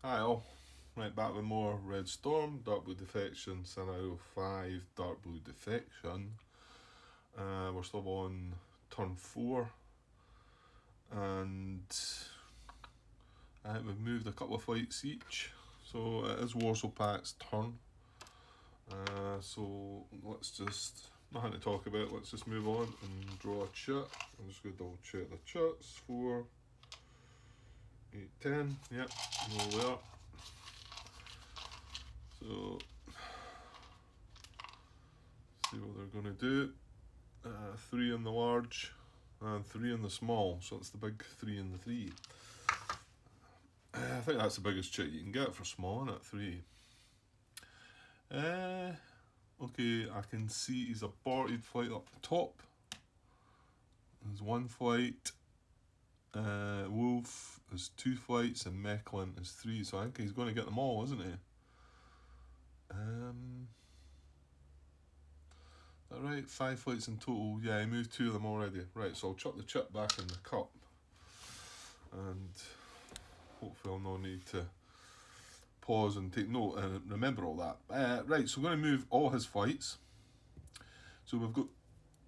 Hi all, right back with more Red Storm, Dark Blue Defection, Scenario 5, Dark Blue Defection. We're still on turn 4, and we've moved a couple of flights each, so it is Warsaw Pac's turn. So let's just, nothing to talk about, let's just move on and draw a chit. I'm just going to double check the chits. 4, 8, 10, yep, no there. So, see what they're going to do. 3 in the large and 3 in the small, so it's the big 3 in the 3. I think that's the biggest chit you can get for small, isn't it? 3. Okay, I can see he's aborted flight up the top. There's 1 flight. Wolf has 2 flights and Mechlin is 3, so I think he's going to get them all, isn't he? Alright, 5 flights in total. Yeah, he moved 2 of them already. Right, so I'll chuck the chip back in the cup. And hopefully I'll no need to pause and take note and remember all that. Right, so we're going to move all his flights. So we've got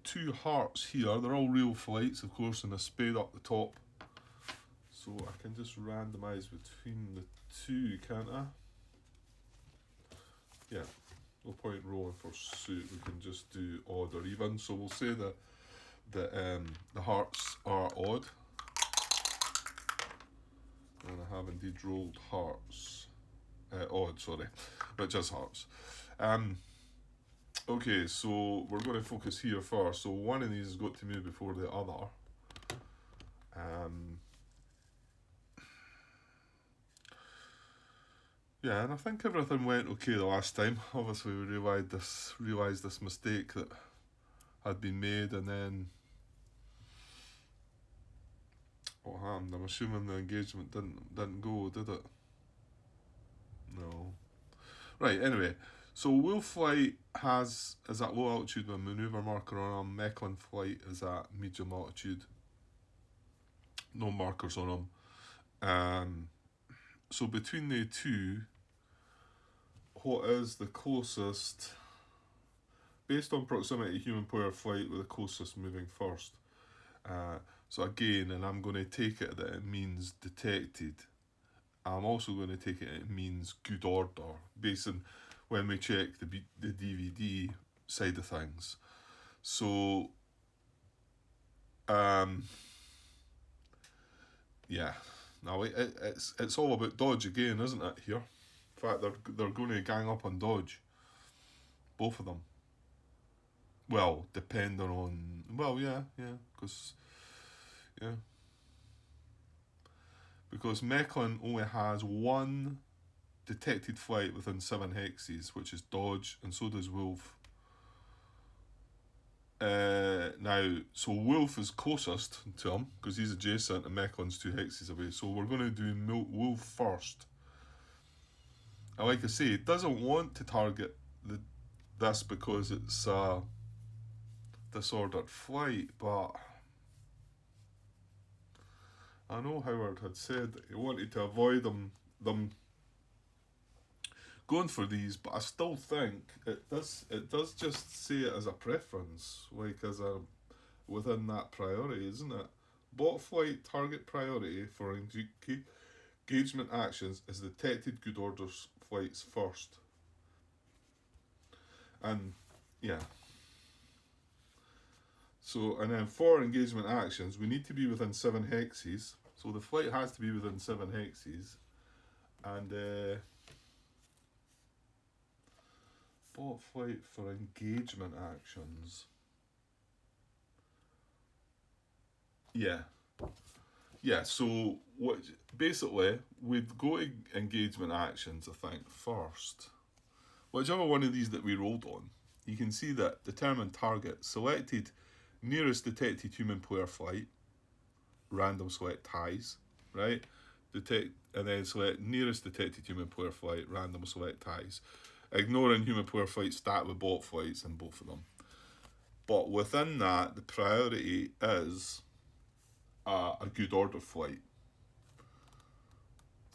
2 hearts here. They're all real flights, of course, and a spade up the top. So I can just randomise between the 2, can't I? Yeah. No point rolling for suit, we can just do odd or even. So we'll say that the hearts are odd. And I have indeed rolled hearts. Odd, sorry. But just hearts. Okay, so we're going to focus here first. So one of these has got to move before the other. Yeah, and I think everything went okay the last time. Obviously, we realised this mistake that had been made, and then what happened? I'm assuming the engagement didn't go, did it? No. Right. Anyway, so Wolf flight is at low altitude with a manoeuvre marker on him. Mechlin flight is at medium altitude. No markers on him. So between the 2, what is the closest, based on proximity, human power flight with the closest moving first? So again, and I'm going to take it that it means detected. I'm also going to take it means good order, based on when we check the DBD side of things. So, yeah. Now it's all about dodge again, isn't it? Here, in fact, they're going to gang up on dodge, both of them. Well, depending on because Mechlin only has 1 detected flight within 7 hexes, which is dodge, and so does Wolf. Now, so Wolf is closest to him because he's adjacent, and Mechlin's 2 hexes away. So we're going to do Wolf first. And like I say, it doesn't want to target this because it's a disordered flight, but I know Howard had said that he wanted to avoid them going for these, but I still think it does just say it as a preference, like as a within that priority, isn't it? Bot flight target priority for engagement actions is detected good orders flights first. And yeah. So, and then for engagement actions, we need to be within 7 hexes. So the flight has to be within 7 hexes. And bot flight for engagement actions. Yeah. Yeah, so what basically we'd go to engagement actions, I think, first. Whichever one of these that we rolled on, you can see that determined target selected nearest detected human player flight, random select ties, right? Detect and then select nearest detected human player flight, random select ties. Ignoring human player flight stat with bot flights in both of them. But within that, the priority is a good order flight.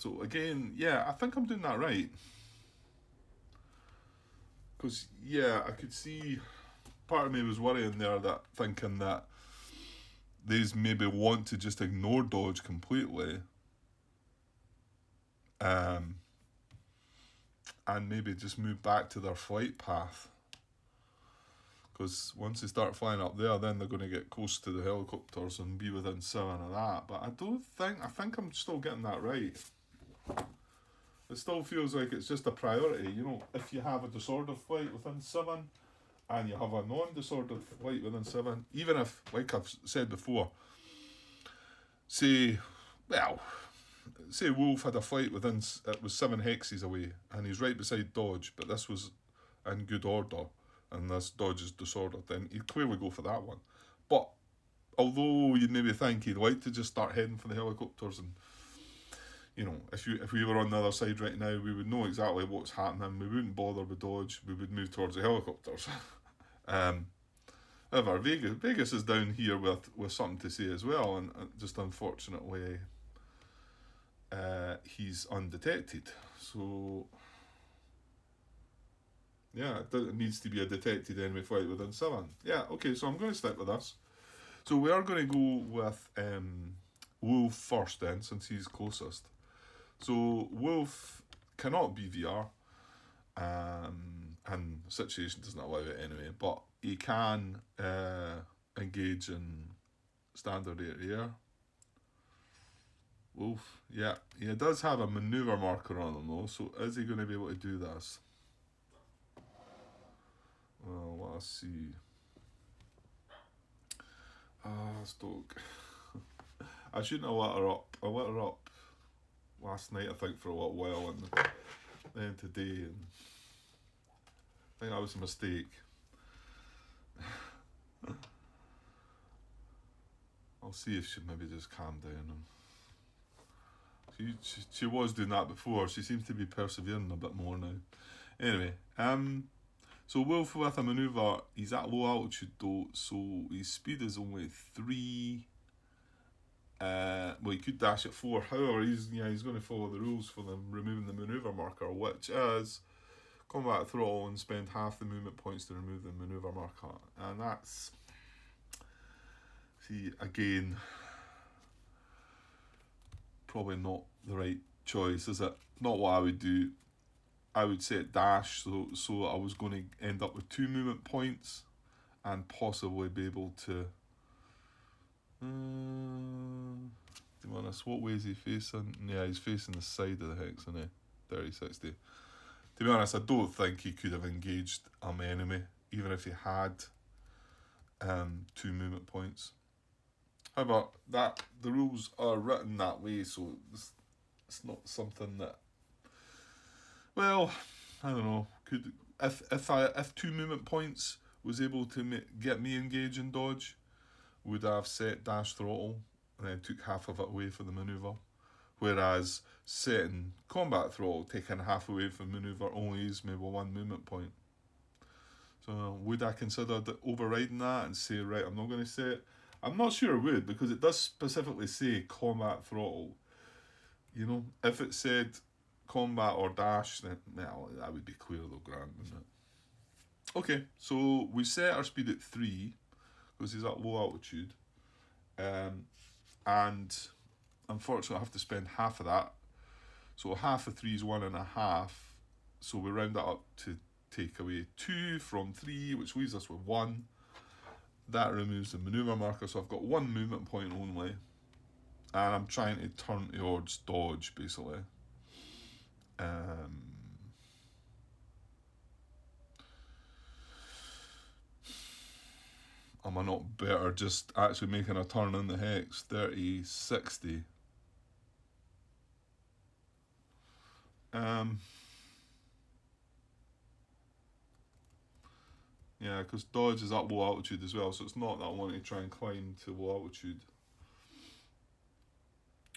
So again, yeah, I think I'm doing that right. Because, yeah, I could see part of me was worrying there, that thinking that these maybe want to just ignore dodge completely, um, and maybe just move back to their flight path. Because once they start flying up there, then they're going to get close to the helicopters and be within 7 of that. But I think I'm still getting that right. It still feels like it's just a priority. You know, if you have a disordered flight within 7 and you have a non-disordered flight within 7, even if, like I've said before, say Wolf had a flight within, it was 7 hexes away, and he's right beside Dodge, but this was in good order, and this Dodge is disordered, then he'd clearly go for that one. But although you'd maybe think he'd like to just start heading for the helicopters, and you know, if we were on the other side right now, we would know exactly what's happening. We wouldn't bother with Dodge. We would move towards the helicopters. However, Vegas is down here with something to say as well, and just unfortunately, he's undetected. So, yeah, it needs to be a detected enemy flight within 7. Yeah, okay, so I'm going to stick with this. So we are going to go with Wolf first then, since he's closest. So Wolf cannot be VR, and the situation doesn't allow it anyway, but he can engage in standard air. Wolf, yeah, he does have a manoeuvre marker on him though, so is he going to be able to do this? Well, let's see. Stoke. I shouldn't have let her up. I let her up last night, I think, for a little while, and then today, and I think that was a mistake. I'll see if she maybe just calm down. She was doing that before. She seems to be persevering a bit more now. Anyway, so Wolf with a manoeuvre, he's at low altitude though, so his speed is only 3. Well, he could dash at 4. However, he's going to follow the rules for them removing the manoeuvre marker, which is combat throttle and spend half the movement points to remove the manoeuvre marker, and that's, see, again, probably not the right choice, is it? Not what I would do. I would set dash, so I was going to end up with 2 movement points and possibly be able to. To be honest, what way is he facing? Yeah, he's facing the side of the hex, isn't he? 30-60. To be honest, I don't think he could have engaged an enemy, even if he had 2 movement points. However, the rules are written that way, so it's not something that. Well, I don't know. Could if 2 movement points was able to get me engaged in dodge, would I have set dash throttle and then took half of it away for the manoeuvre? Whereas setting combat throttle, taking half away from manoeuvre, only is maybe 1 movement point. So would I consider overriding that and say, right, I'm not going to set? I'm not sure I would, because it does specifically say combat throttle. You know, if it said combat or dash, then well, that would be clear though, Grant, wouldn't it? Okay, so we set our speed at 3 because he's at low altitude, and unfortunately I have to spend half of that. So half of 3 is 1.5. So we round that up to take away 2 from 3, which leaves us with 1. That removes the manoeuvre marker, so I've got 1 movement point only, and I'm trying to turn towards dodge basically. Am I not better just actually making a turn in the hex? 30-60. Yeah, because dodge is at low altitude as well, so it's not that I want to try and climb to low altitude.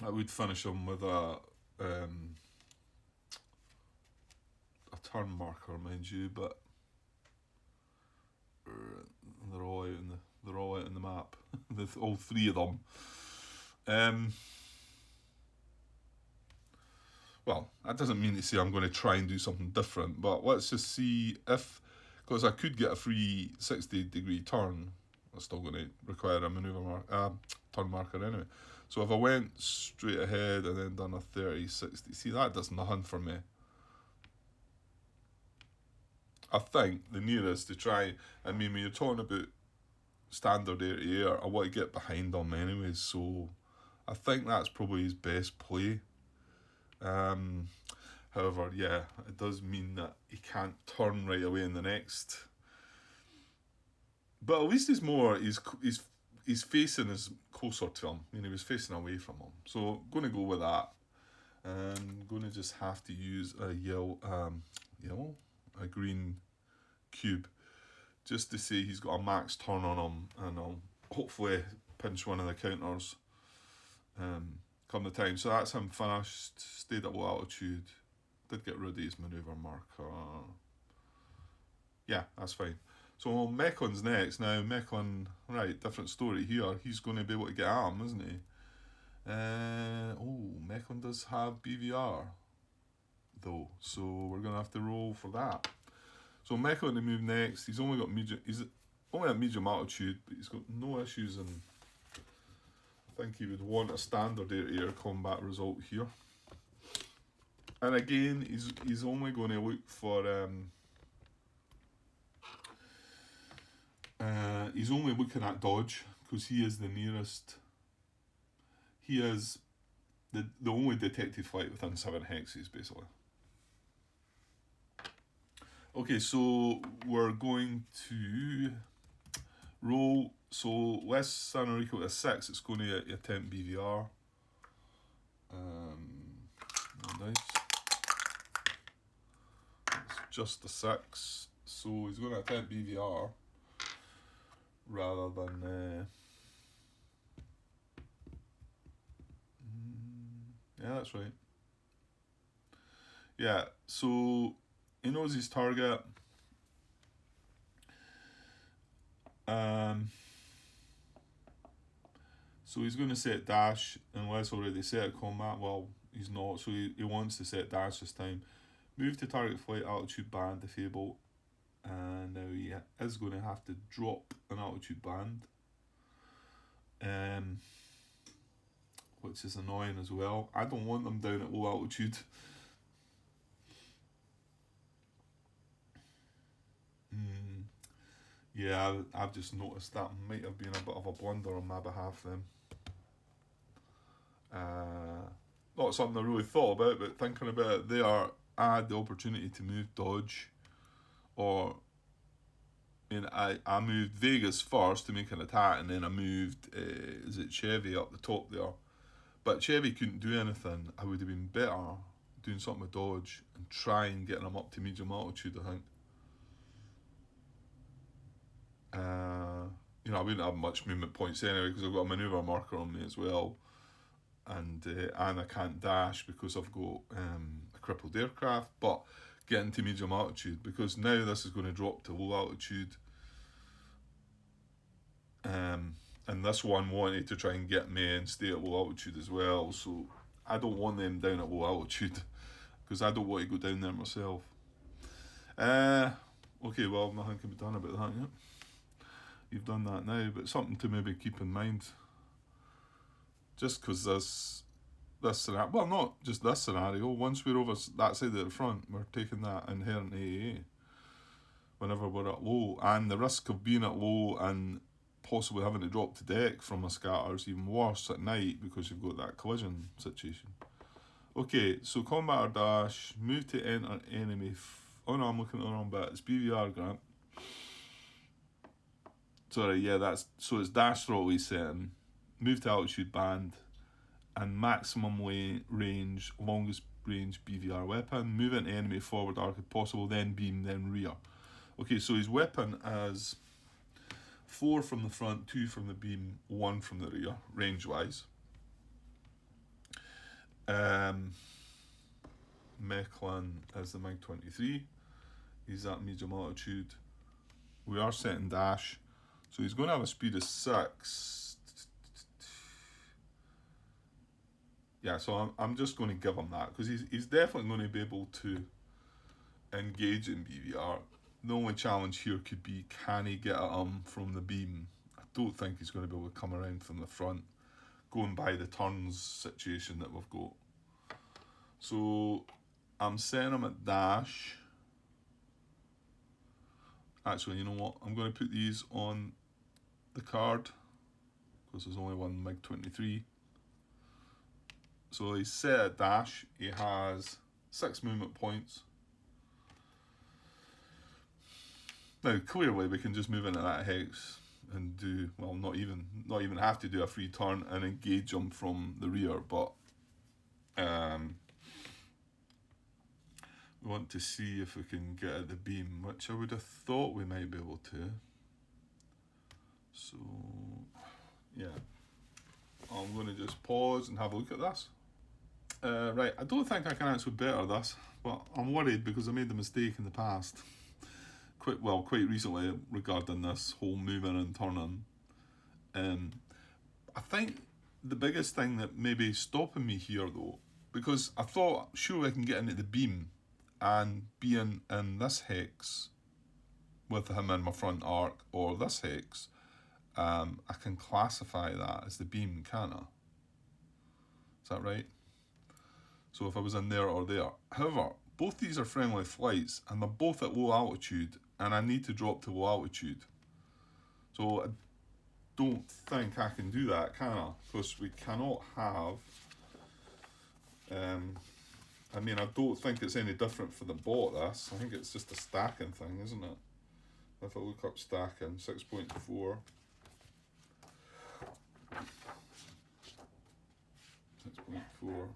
I would finish them with a turn marker, mind you, but they're all out in the map. All 3 of them. well, that doesn't mean to say I'm going to try and do something different, but let's just see if, because I could get a free 60-degree turn, I'm still going to require a turn marker anyway. So if I went straight ahead and then done a 30, 60, see, that does nothing for me. I think the nearest to try, I mean, when you're talking about standard air to air, I want to get behind him anyways, so I think that's probably his best play. However, yeah, it does mean that he can't turn right away in the next. But at least he's facing is closer to him. I mean, he was facing away from him. So going to go with that. I'm going to just have to use a a green cube, just to say he's got a max turn on him, and I'll hopefully pinch one of the counters come the time. So that's him finished, stayed at low altitude, did get rid of his manoeuvre marker. Yeah, that's fine. So Mechan's next. Now Mechan, right, different story here. He's going to be able to get at him, isn't he? Mechan does have BVR though, so we're going to have to roll for that. So Mechan to move next. He's only at medium altitude, but he's got no issues in. I think he would want a standard air-to-air combat result here. And again, he's only going to look for he's only looking at dodge, because he is the nearest. He is the only detected flight within 7 hexes, basically. Okay, so we're going to roll. So less than or equal to 6, it's going to attempt BVR. Nice. It's just a 6, so he's going to attempt BVR rather than. Yeah, that's right. Yeah, so he knows his target. So he's going to set dash, unless already set combat. Well, he's not, so he wants to set dash this time. Move to target flight altitude band if able, and now he is going to have to drop an altitude band, which is annoying as well. I don't want them down at low altitude. Yeah, I've just noticed that might have been a bit of a blunder on my behalf then. Not something I really thought about, but thinking about it there, I had the opportunity to move dodge, or I moved Vegas first to make an attack, and then I moved Chevy up the top there, but Chevy couldn't do anything. I would have been better doing something with dodge and trying getting him up to medium altitude, I think. I wouldn't have much movement points anyway, because I've got a manoeuvre marker on me as well, and I can't dash because I've got a crippled aircraft. But getting to medium altitude, because now this is going to drop to low altitude, and this one wanted to try and get me and stay at low altitude as well, so I don't want them down at low altitude, because I don't want to go down there myself. Okay, well, nothing can be done about that yet. You've done that now, but something to maybe keep in mind. Just because this scenario, well, not just this scenario, once we're over that side of the front, we're taking that inherent AAA whenever we're at low, and the risk of being at low and possibly having to drop to deck from a scatter is even worse at night, because you've got that collision situation. Okay, so combat or dash, move to enter enemy. Oh no, I'm looking at the wrong bit. It's BVR, Grant. Sorry, yeah, it's dash throttle he's setting, move to altitude band, and maximum range, longest range BVR weapon, move into enemy forward arc if possible, then beam, then rear. Okay, so his weapon has 4 from the front, 2 from the beam, 1 from the rear, range wise. Mechan is the MiG-23. He's at medium altitude. We are setting dash. So he's going to have a speed of 6. yeah, so I'm just going to give him that because he's definitely going to be able to engage in BVR. The only challenge here could be, can he get at him from the beam? I don't think he's going to be able to come around from the front, going by the turns situation that we've got. So I'm setting him at dash. Actually, you know what? I'm going to put these on the card because there's only one MiG-23. So he's set at dash. He has 6 movement points. Now, clearly, we can just move into that hex and do, well, not even have to do a free turn and engage him from the rear, but we want to see if we can get at the beam, which I would have thought we might be able to. So, yeah, I'm going to just pause and have a look at this. Right, I don't think I can actually better this, but I'm worried because I made the mistake in the past. Quite recently regarding this whole moving and turning. I think the biggest thing that may be stopping me here though, because I thought sure I can get into the beam and being in this hex with him in my front arc or this hex, I can classify that as the beam, can I? Is that right? So if I was in there or there. However, both these are friendly flights and they're both at low altitude and I need to drop to low altitude. So I don't think I can do that, can I? Because we cannot have... I mean, I don't think it's any different for the bot, this. I think it's just a stacking thing, isn't it? If I look up stacking, 6.4. 6.4.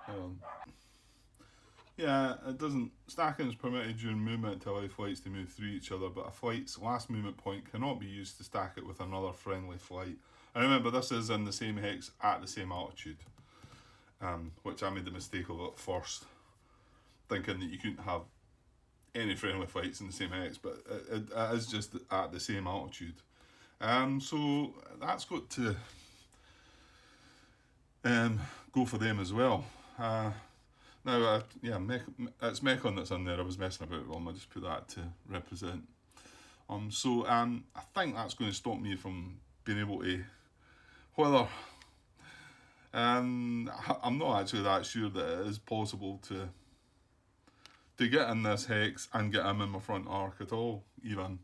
Hang on. Yeah, it doesn't. Stacking is permitted during movement to allow flights to move through each other, but a flight's last movement point cannot be used to stack it with another friendly flight. And remember, this is in the same hex at the same altitude, which I made the mistake of at first, thinking that you couldn't have any friendly flights in the same hex, but it is just at the same altitude. So that's got to go for them as well. Now, it's Mekon that's in there. I was messing about with them. I just put that to represent. So I think that's going to stop me from being able to, whether I'm not actually that sure that it is possible to get in this hex and get him in my front arc at all, even.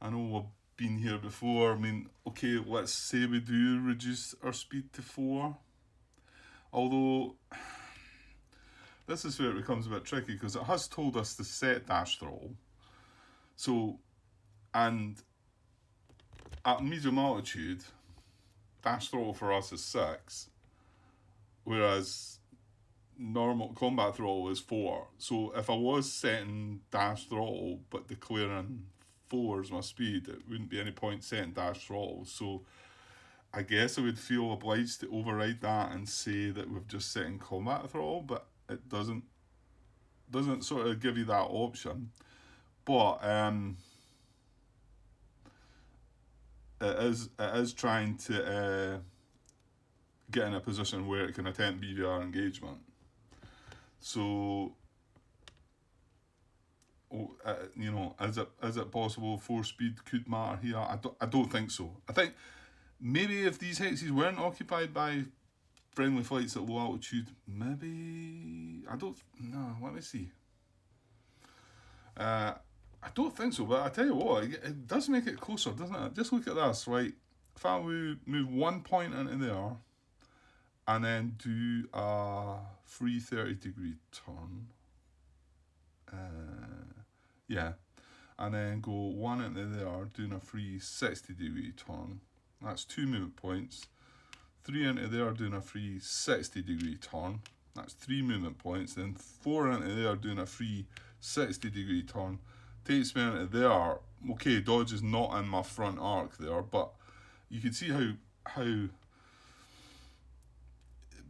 I know we've been here before. I mean, okay, let's say we do reduce our speed to 4. Although, this is where it becomes a bit tricky because it has told us to set dash throttle. So, and at medium altitude, dash throttle for us is 6, whereas normal combat throttle is 4. So if I was setting dash throttle but declaring 4 as my speed, it wouldn't be any point setting dash throttle. So I guess I would feel obliged to override that and say that we've just set in combat throttle, but it doesn't sort of give you that option. But it is trying to get in a position where it can attempt BVR engagement. So, is it possible 4 speed could matter here? I don't think so. I think maybe if these hexes weren't occupied by friendly flights at low altitude, maybe... let me see. I don't think so, but I tell you what, it does make it closer, doesn't it? Just look at this, right? If I move 1 point into there, and then do a free 30-degree turn, and then go 1 into there, doing a free 60-degree turn, that's 2 movement points. 3 into there, doing a free 60-degree turn, that's 3 movement points. Then 4 into there, doing a free 60-degree turn, takes me into there. Okay, dodge is not in my front arc there, but you can see how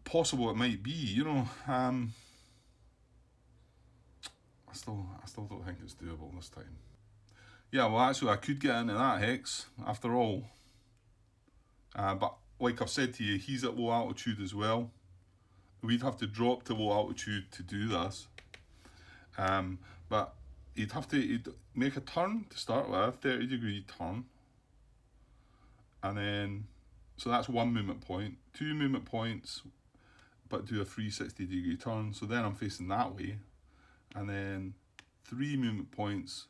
possible it might be, I still don't think it's doable this time. Yeah, well, actually, I could get into that hex after all. But like I've said to you, he's at low altitude as well. We'd have to drop to low altitude to do this. But he'd make a turn to start with, 30-degree turn. And then, so that's one movement point. Two movement points, but do a 360-degree turn. So then I'm facing that way. And then three movement points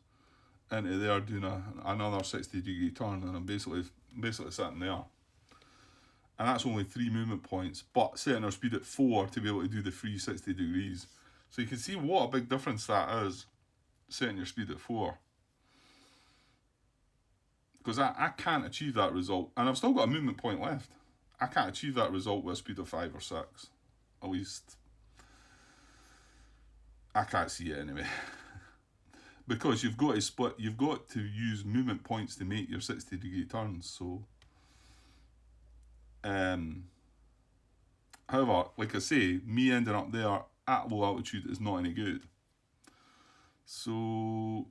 into there doing another 60-degree turn. And I'm basically sitting there. And that's only three movement points, but setting our speed at 4 to be able to do the 360 degrees. So you can see what a big difference that is, setting your speed at 4. Because I can't achieve that result, and I've still got a movement point left. I can't achieve that result with a speed of 5 or 6. At least, I can't see it anyway. Because you've got to split, you've got to use movement points to make your 60-degree turns, so... However, like I say, me ending up there at low altitude is not any good. So,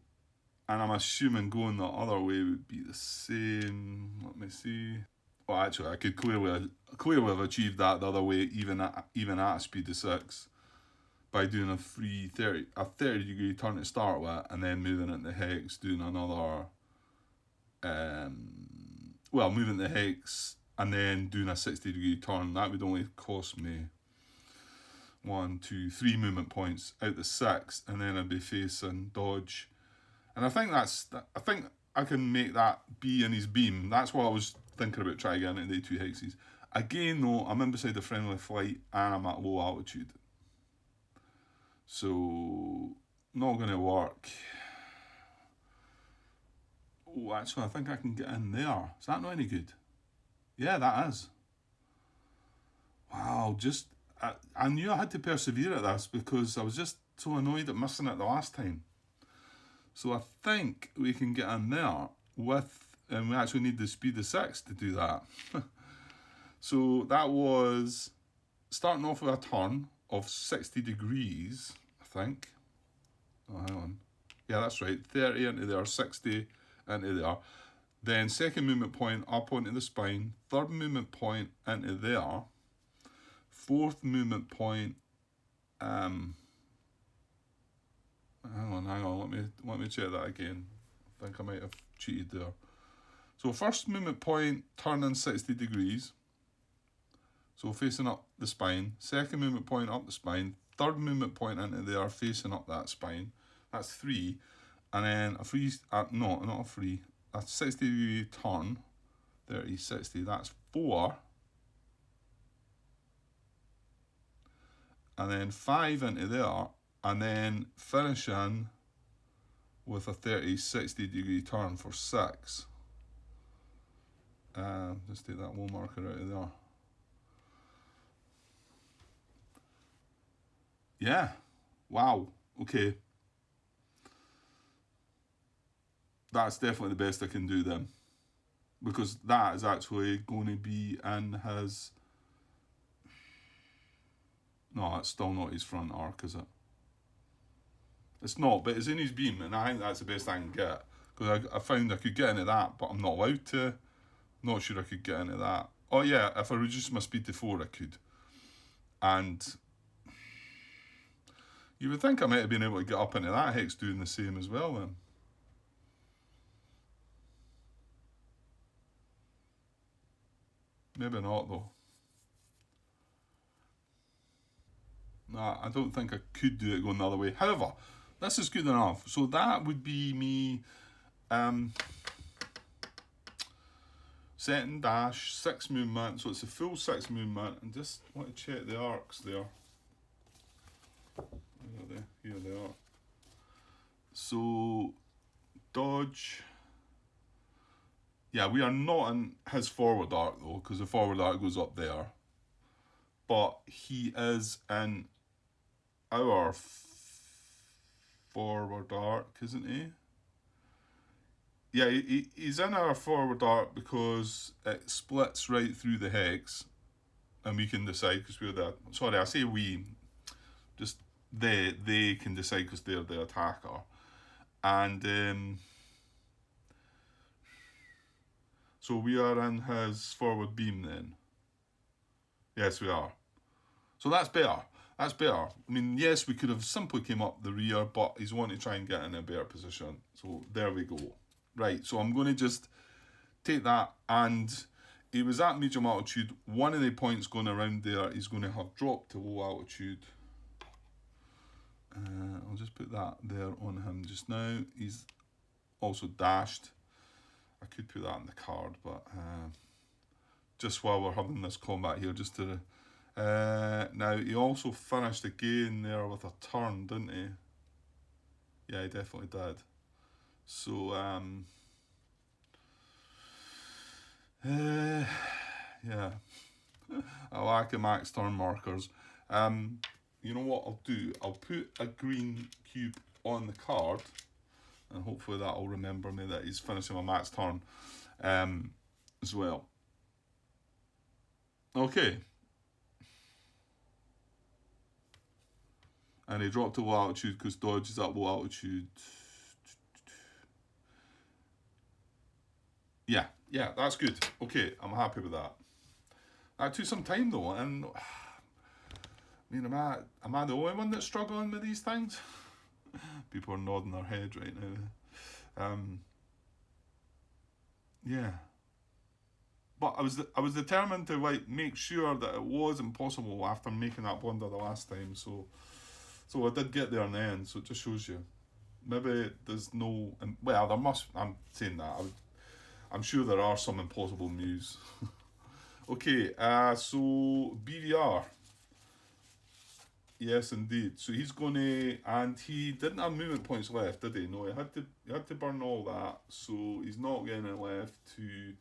and I'm assuming going the other way would be the same. Let me see. Well, actually, I could clearly have achieved that the other way, even at a speed of 6, by doing a 30-degree turn to start with, and then moving into hex, doing another, moving the hex, and then doing a 60-degree turn. That would only cost me 3 movement points out the 6, and then I'd be facing dodge. And I think I can make that be in his beam. That's what I was thinking about trying to get into the 2 hexes. Again, though, I'm in beside a friendly flight and I'm at low altitude. So, not going to work. Oh, actually, I think I can get in there. Is that not any good? Yeah, that is. Wow, I knew I had to persevere at this because I was just so annoyed at missing it the last time. So I think we can get in there and we actually need the speed of 6 to do that. So that was starting off with a turn of 60 degrees, I think. Oh, hang on. Yeah, that's right. 30 into there, 60 into there. Then second movement point up onto the spine. Third movement point into there. Fourth movement point. Hang on. Let me check that again. I think I might have cheated there. So first movement point, turning 60 degrees. So facing up the spine. Second movement point up the spine. Third movement point into there, facing up that spine. That's 3. And then a free, no, not a free. A 60 degree turn. 30, 60, that's 4. And then 5 into there. And then finishing with a 30, 60 degree turn for 6. Just take that low marker out of there. Yeah. Wow. Okay. That's definitely the best I can do then. Because that is actually going to be in his... No, it's still not his front arc, is it? It's not, but it's in his beam, and I think that's the best I can get. Because I found I could get into that, but I'm not allowed to. Not sure I could get into that. Oh yeah, if I reduce my speed to 4, I could. And you would think I might have been able to get up into that hex doing the same as well then. Maybe not though. Nah, I don't think I could do it going the other way. However, this is good enough. So that would be me setting dash, 6 movement. So it's a full 6 movement. And just want to check the arcs there. Here they are. So dodge. Yeah, we are not in his forward arc though, because the forward arc goes up there. But he is in our forward arc, isn't he? Yeah, he's in our forward arc because it splits right through the hex, and we can decide because we're the... Sorry, I say we. Just they can decide because they're the attacker. And So we are in his forward beam then. Yes, we are. So that's better. That's better. I mean, yes, we could have simply came up the rear, but he's wanting to try and get in a better position. So there we go. Right, so I'm going to just take that, and he was at medium altitude. One of the points going around there, he's going to have dropped to low altitude. I'll just put that there on him just now. He's also dashed. I could put that in the card, but just while we're having this combat here, just to now he also finished again there with a turn, didn't he? Yeah, he definitely did. So yeah, I like a max turn markers. You know what I'll do? I'll put a green cube on the card, and hopefully that'll remember me that he's finishing my max turn as well. Okay. And he dropped to low altitude because dodge is at low altitude. Yeah, that's good. Okay, I'm happy with that. That took some time though, and I mean, am I the only one that's struggling with these things? People are nodding their head right now. Yeah. But I was determined to like make sure that it was impossible after making that blunder the last time. So I did get there in the end. So it just shows you. Maybe there's no. Well, there must. I'm saying that. I'm sure there are some impossible moves. Okay. So BVR. Yes, indeed. So he's going to, and he didn't have movement points left, did he? No, he had to burn all that. So he's not getting it left to.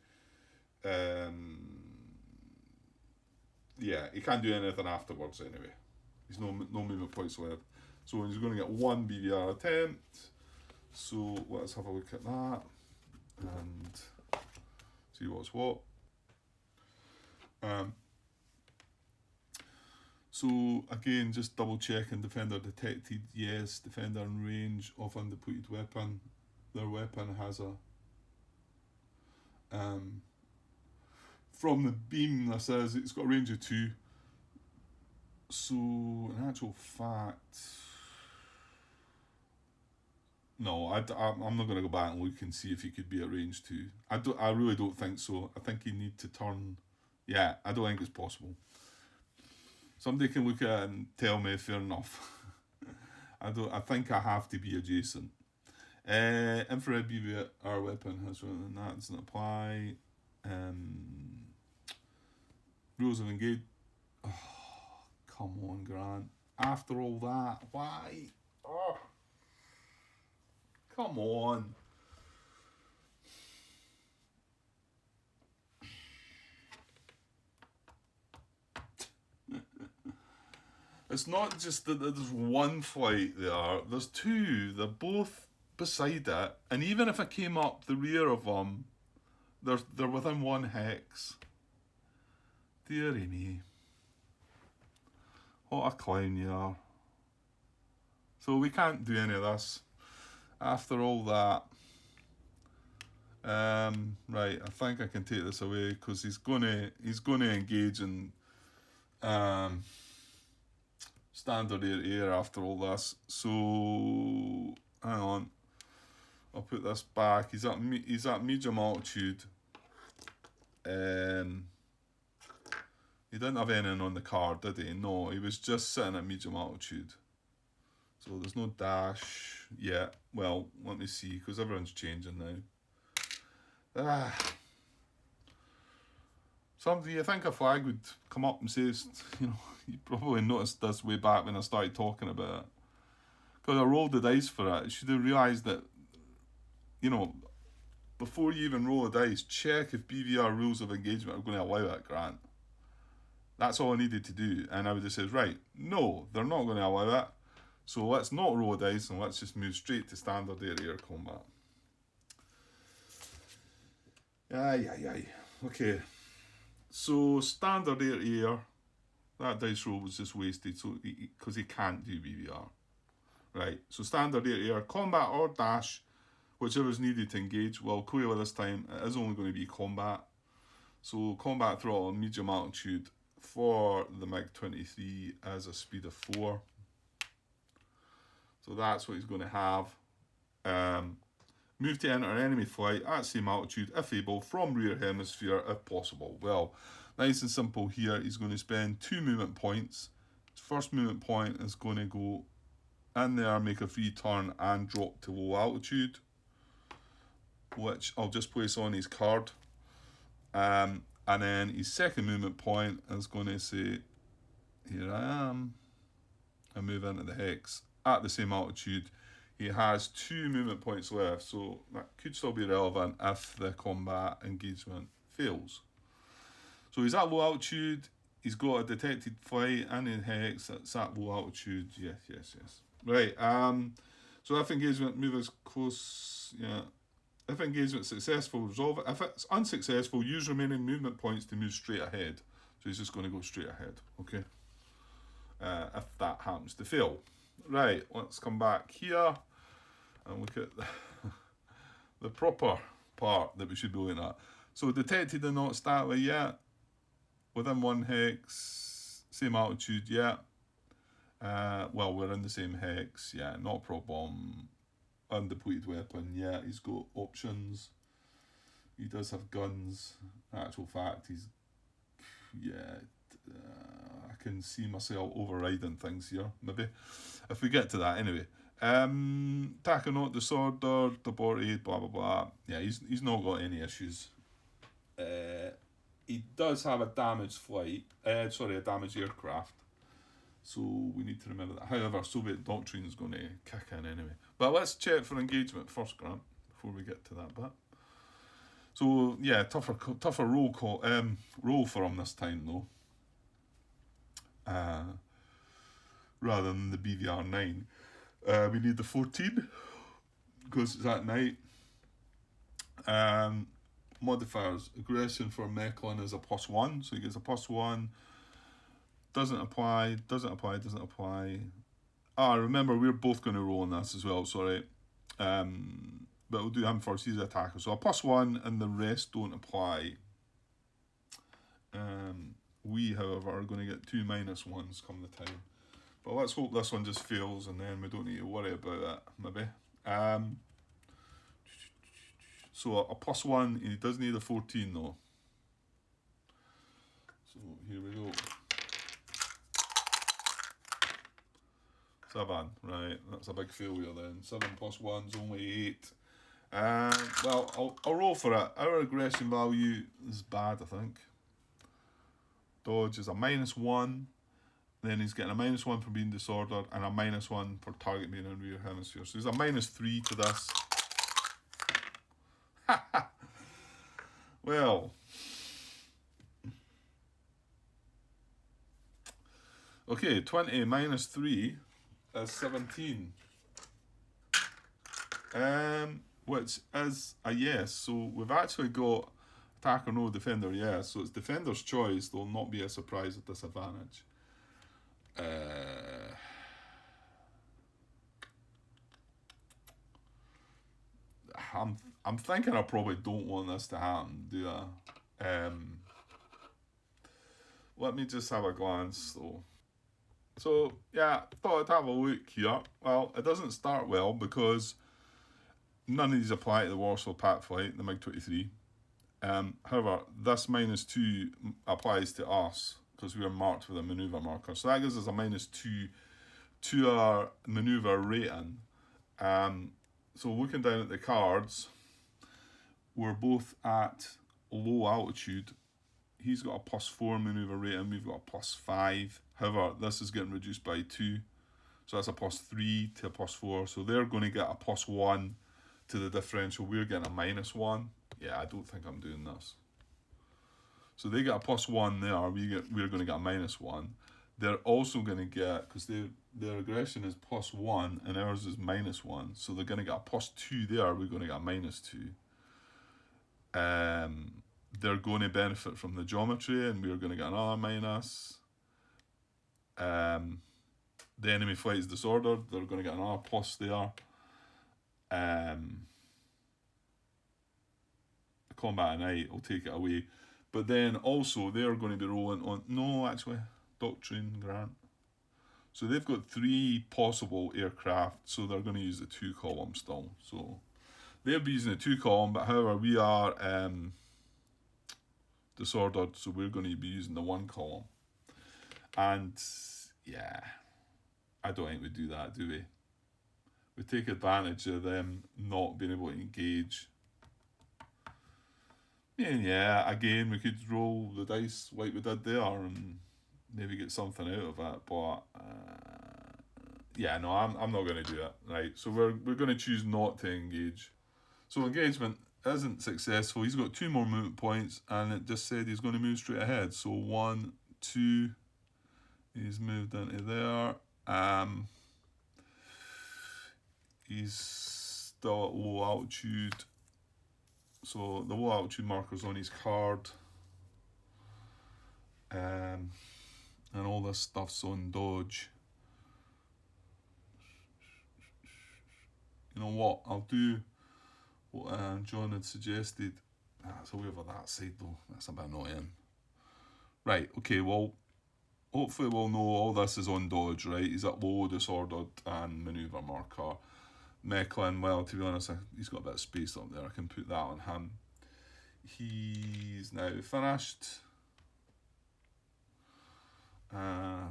Yeah, he can't do anything afterwards anyway. He's no movement points left. So he's going to get one BVR attempt. So let's have a look at that and see what's what. So again, just double checking. Defender detected. Yes, defender in range of undepleted weapon. Their weapon has a from the beam, this is, it's got a range of 2. So, in actual fact, no, I'm not going to go back and look and see if he could be at range 2. I really don't think so. I think you need to turn. Yeah, I don't think it's possible. Somebody can look at it and tell me, fair enough. I think I have to be adjacent. Infrared BVR weapon has that doesn't apply. Rules of engage. Oh, come on, Grant. After all that, why? Oh, come on. It's not just that there's one flight there. There's 2. They're both beside it, and even if I came up the rear of them, they're within 1 hex. Dearie me. What a clown you are. So we can't do any of this. After all that. Right, I think I can take this away because he's gonna engage in standard air after all this. So hang on. I'll put this back. He's at medium altitude. He didn't have anything on the card, did he? No, he was just sitting at medium altitude. So there's no dash yet. Well, let me see, because everyone's changing now. Something you think a flag would come up and say, you probably noticed this way back when I started talking about it. Because I rolled the dice for it. You should have realised that, before you even roll the dice, check if BVR rules of engagement are going to allow it, Grant. That's all I needed to do. And I would have said, right, no, they're not going to allow it. So let's not roll a dice and let's just move straight to standard air combat. Aye. Okay. So standard air, that dice roll was just wasted because he can't do BVR. Right, so standard air, combat or dash whichever is needed to engage. Well, Koila this time, it is only going to be combat. So combat throttle and medium altitude for the MiG-23 as a speed of 4. So that's what he's going to have. Move to enter enemy flight at same altitude, if able, from rear hemisphere if possible. Well, nice and simple here. He's going to spend 2 movement points. His first movement point is going to go in there, make a free turn and drop to low altitude, which I'll just place on his card. And then his second movement point is going to say, here I am, and move into the hex at the same altitude. He has 2 movement points left, so that could still be relevant if the combat engagement fails. So he's at low altitude, he's got a detected flight and in hex, it's at low altitude, yes. Right, so if engagement, move as close, If engagement is successful, resolve it. If it's unsuccessful, use remaining movement points to move straight ahead. So he's just going to go straight ahead, okay? If that happens to fail. Right, let's come back here and look at the proper part that we should be looking at. So detected and not started yet. Within 1 hex, same altitude, well, we're in the same hex, not a problem. Undepleted weapon, he's got options. He does have guns. In actual fact, he's, I can see myself overriding things here, maybe. If we get to that, anyway. Attack or not disordered, aborted, blah, blah, blah. Yeah, he's not got any issues. He does have a damaged flight, a damaged aircraft. So we need to remember that. However, Soviet doctrine is going to kick in anyway. But let's check for engagement first, Grant, before we get to that bit. So yeah, tougher roll for him this time though. Rather than the BVR9. We need the 14 because it's at night. Modifiers. Aggression for Mechlin is a +1, so he gets a +1. Doesn't apply. Remember, we're both going to roll on this as well, sorry. But we'll do him first, he's an attacker. So a +1 and the rest don't apply. We, however, are going to get 2 -1s come the time. But let's hope this one just fails and then we don't need to worry about it, maybe. So a +1, he does need a 14 though. So here we go. 7, right, that's a big failure then. 7 + 1's only 8. Well, I'll roll for it. Our aggression value is bad, I think. Dodge is a -1. Then he's getting a -1 for being disordered and a -1 for target being in rear hemisphere. So he's a -3 to this. Well. Okay, 20 -3 is 17. Which is a yes. So we've actually got attack or no, defender, yes. So it's defender's choice. There'll not be a surprise at disadvantage. I'm thinking I probably don't want this to happen, do I? Let me just have a glance though. So yeah, thought I'd have a look here. Well, it doesn't start well because none of these apply to the Warsaw Pact flight, the MiG-23. However, this -2 applies to us because we are marked with a manoeuvre marker. So that gives us a -2 to our manoeuvre rating. So looking down at the cards, we're both at low altitude. He's got a +4 manoeuvre rating, we've got a +5. However, this is getting reduced by 2. So that's a +3 to a +4. So they're going to get a +1 to the differential. We're getting a -1. Yeah, I don't think I'm doing this. So they get a +1 there. We're going to get a -1. They're also going to get, because their aggression is +1 and ours is -1. So they're going to get a +2 there. We're going to get a -2. They're going to benefit from the geometry and we're going to get another minus. The enemy flight is disordered. They're going to get another plus there. combat at night will take it away. But then also they're going to be rolling on, no, actually, Doctrine Grant. So they've got 3 possible aircraft, so they're going to use the 2 column still. So they'll be using the 2 column, but however, we are disordered, so we're going to be using the 1 column. And yeah, I don't think we do that, do we? We take advantage of them not being able to engage. And yeah, again, we could roll the dice like we did there and maybe get something out of it. But yeah, no, I'm not going to do it. Right, so we're going to choose not to engage. So engagement isn't successful. He's got 2 more movement points, and it just said he's going to move straight ahead. So 1, 2, he's moved into there. He's still at low altitude. So the low altitude marker's on his card. And all this stuff's on dodge. You know what? I'll do what John had suggested. It's away over that side though. That's a bit annoying. Right, okay, well, hopefully we'll know all this is on dodge, right? He's at low, disordered, and manoeuvre marker. Mechlin, well, to be honest, he's got a bit of space up there. I can put that on him. He's now finished.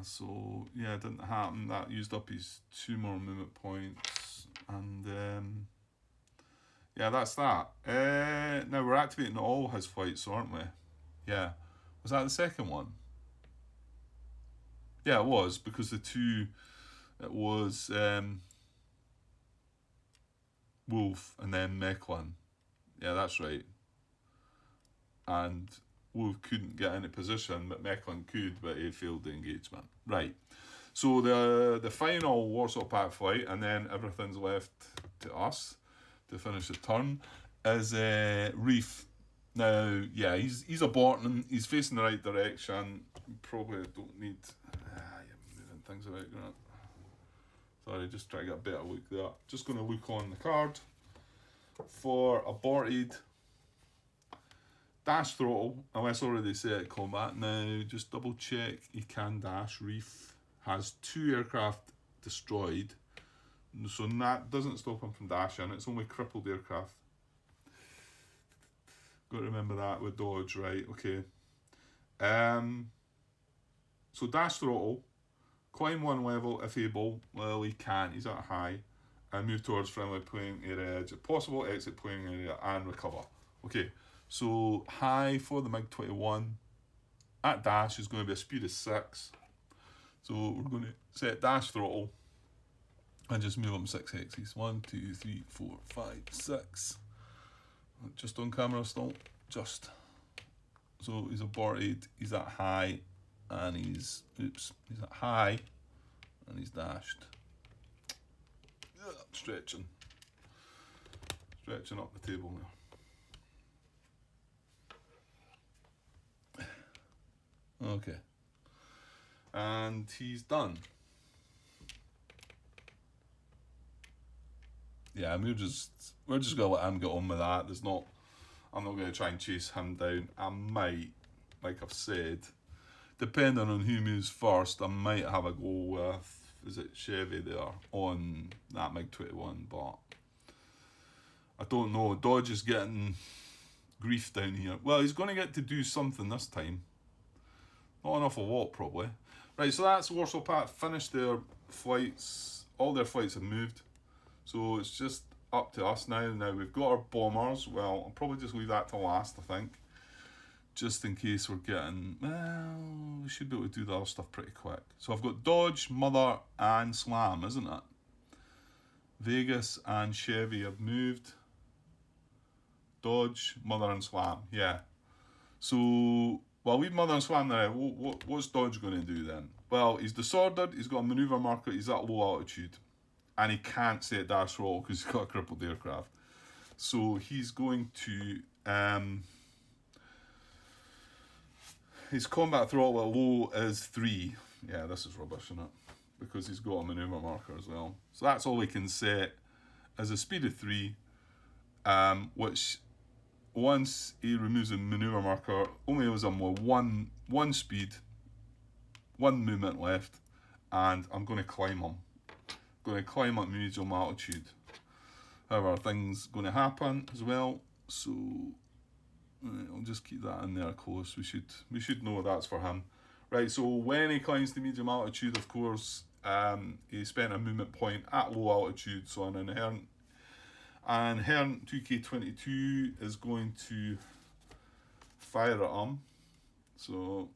So, yeah, it didn't happen. That used up his 2 more movement points. And, yeah, that's that. Now, we're activating all his flights, aren't we? Yeah. Was that the second one? Yeah, it was, because the 2, it was Wolf and then Mechlin. Yeah, that's right. And Wolf couldn't get into position, but Mechlin could, but he failed the engagement. Right. So the final Warsaw Pact flight, and then everything's left to us to finish the turn, is Reef. Now, yeah, he's aborting. He's facing the right direction. Probably don't need... you're moving things about, Grant. Sorry, just try to get a better look there. Just going to look on the card for aborted. Dash throttle, unless already set combat. Now, just double check he can dash. Reef has 2 aircraft destroyed. So that doesn't stop him from dashing. It's only crippled aircraft. Got to remember that with dodge, right? Okay. So dash throttle. Climb 1 level if able. Well, he can't. He's at high. And move towards friendly playing area edge. If possible, exit playing area and recover. Okay. So high for the MiG-21. At dash is going to be a speed of 6. So we're going to set dash throttle and just move him 6 hexes. 1, 2, 3, 4, 5, 6. Just on camera still. Just. So he's aborted. He's at high. And he's at high. And he's dashed. Stretching up the table now. Okay. And he's done. Yeah, we're just gonna let him get on with that. I'm not gonna try and chase him down. I might, like I've said, depending on who moves first, I might have a go with, is it Chevy there, on that MiG-21, but I don't know. Dodge is getting grief down here. Well, he's going to get to do something this time. Not an awful lot, probably. Right, so that's Warsaw Pact finished their flights. All their flights have moved. So it's just up to us now. Now we've got our bombers. Well, I'll probably just leave that to last, I think. Just in case we're getting... Well, we should be able to do the other stuff pretty quick. So I've got Dodge, Mother, and Slam, isn't it? Vegas and Chevy have moved. Dodge, Mother, and Slam. Yeah. So, well, leave Mother and Slam there. What's Dodge going to do then? Well, he's disordered. He's got a manoeuvre marker. He's at low altitude. And he can't set dash roll because he's got a crippled aircraft. So he's going to... his combat throttle at low is 3. Yeah, this is rubbish, isn't it? Because he's got a manoeuvre marker as well. So that's all we can set as a speed of 3, which once he removes the manoeuvre marker, only leaves him with one speed, one movement left, and I'm going to climb him. Going to climb at medium altitude. However, things going to happen as well, so I'll just keep that in there close. We should know that's for him. Right, so when he climbs to medium altitude, of course, he spent a movement point at low altitude, so an inherent 2K22 is going to fire at him. So,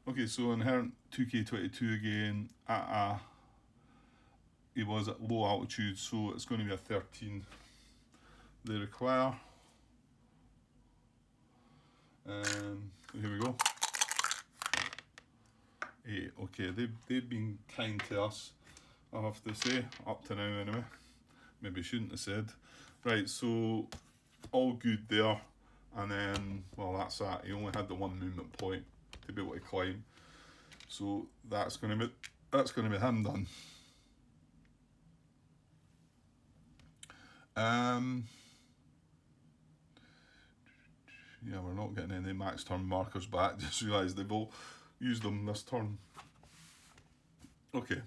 okay, so inherent 2K22 again, he was at low altitude, so it's going to be a 13 they require. Here we go. 8. Okay, they've been kind to us, I have to say, up to now anyway. Maybe shouldn't have said. Right, so all good there. And then, well, that's that. He only had the one movement point to be able to climb. So that's going to be him done. Yeah, we're not getting any max turn markers back. Just realised they've all used them this turn. Okay.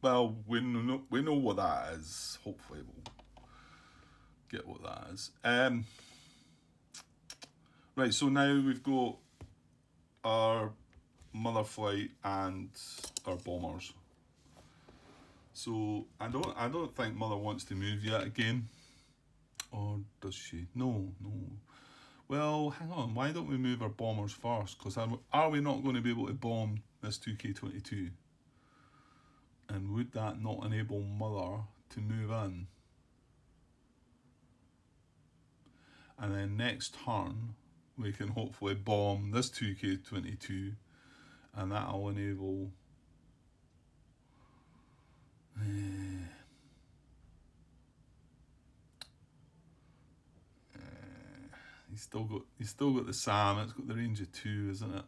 Well, we know what that is. Hopefully we'll get what that is. Right, so now we've got our mother flight and our bombers. So I don't think mother wants to move yet again. Or does she? No. Well, hang on, why don't we move our bombers first? Because are we not going to be able to bomb this 2K22? And would that not enable mother to move in? And then next turn, we can hopefully bomb this 2K22, and that'll enable... He's still got the SAM. It's got the range of 2, isn't it?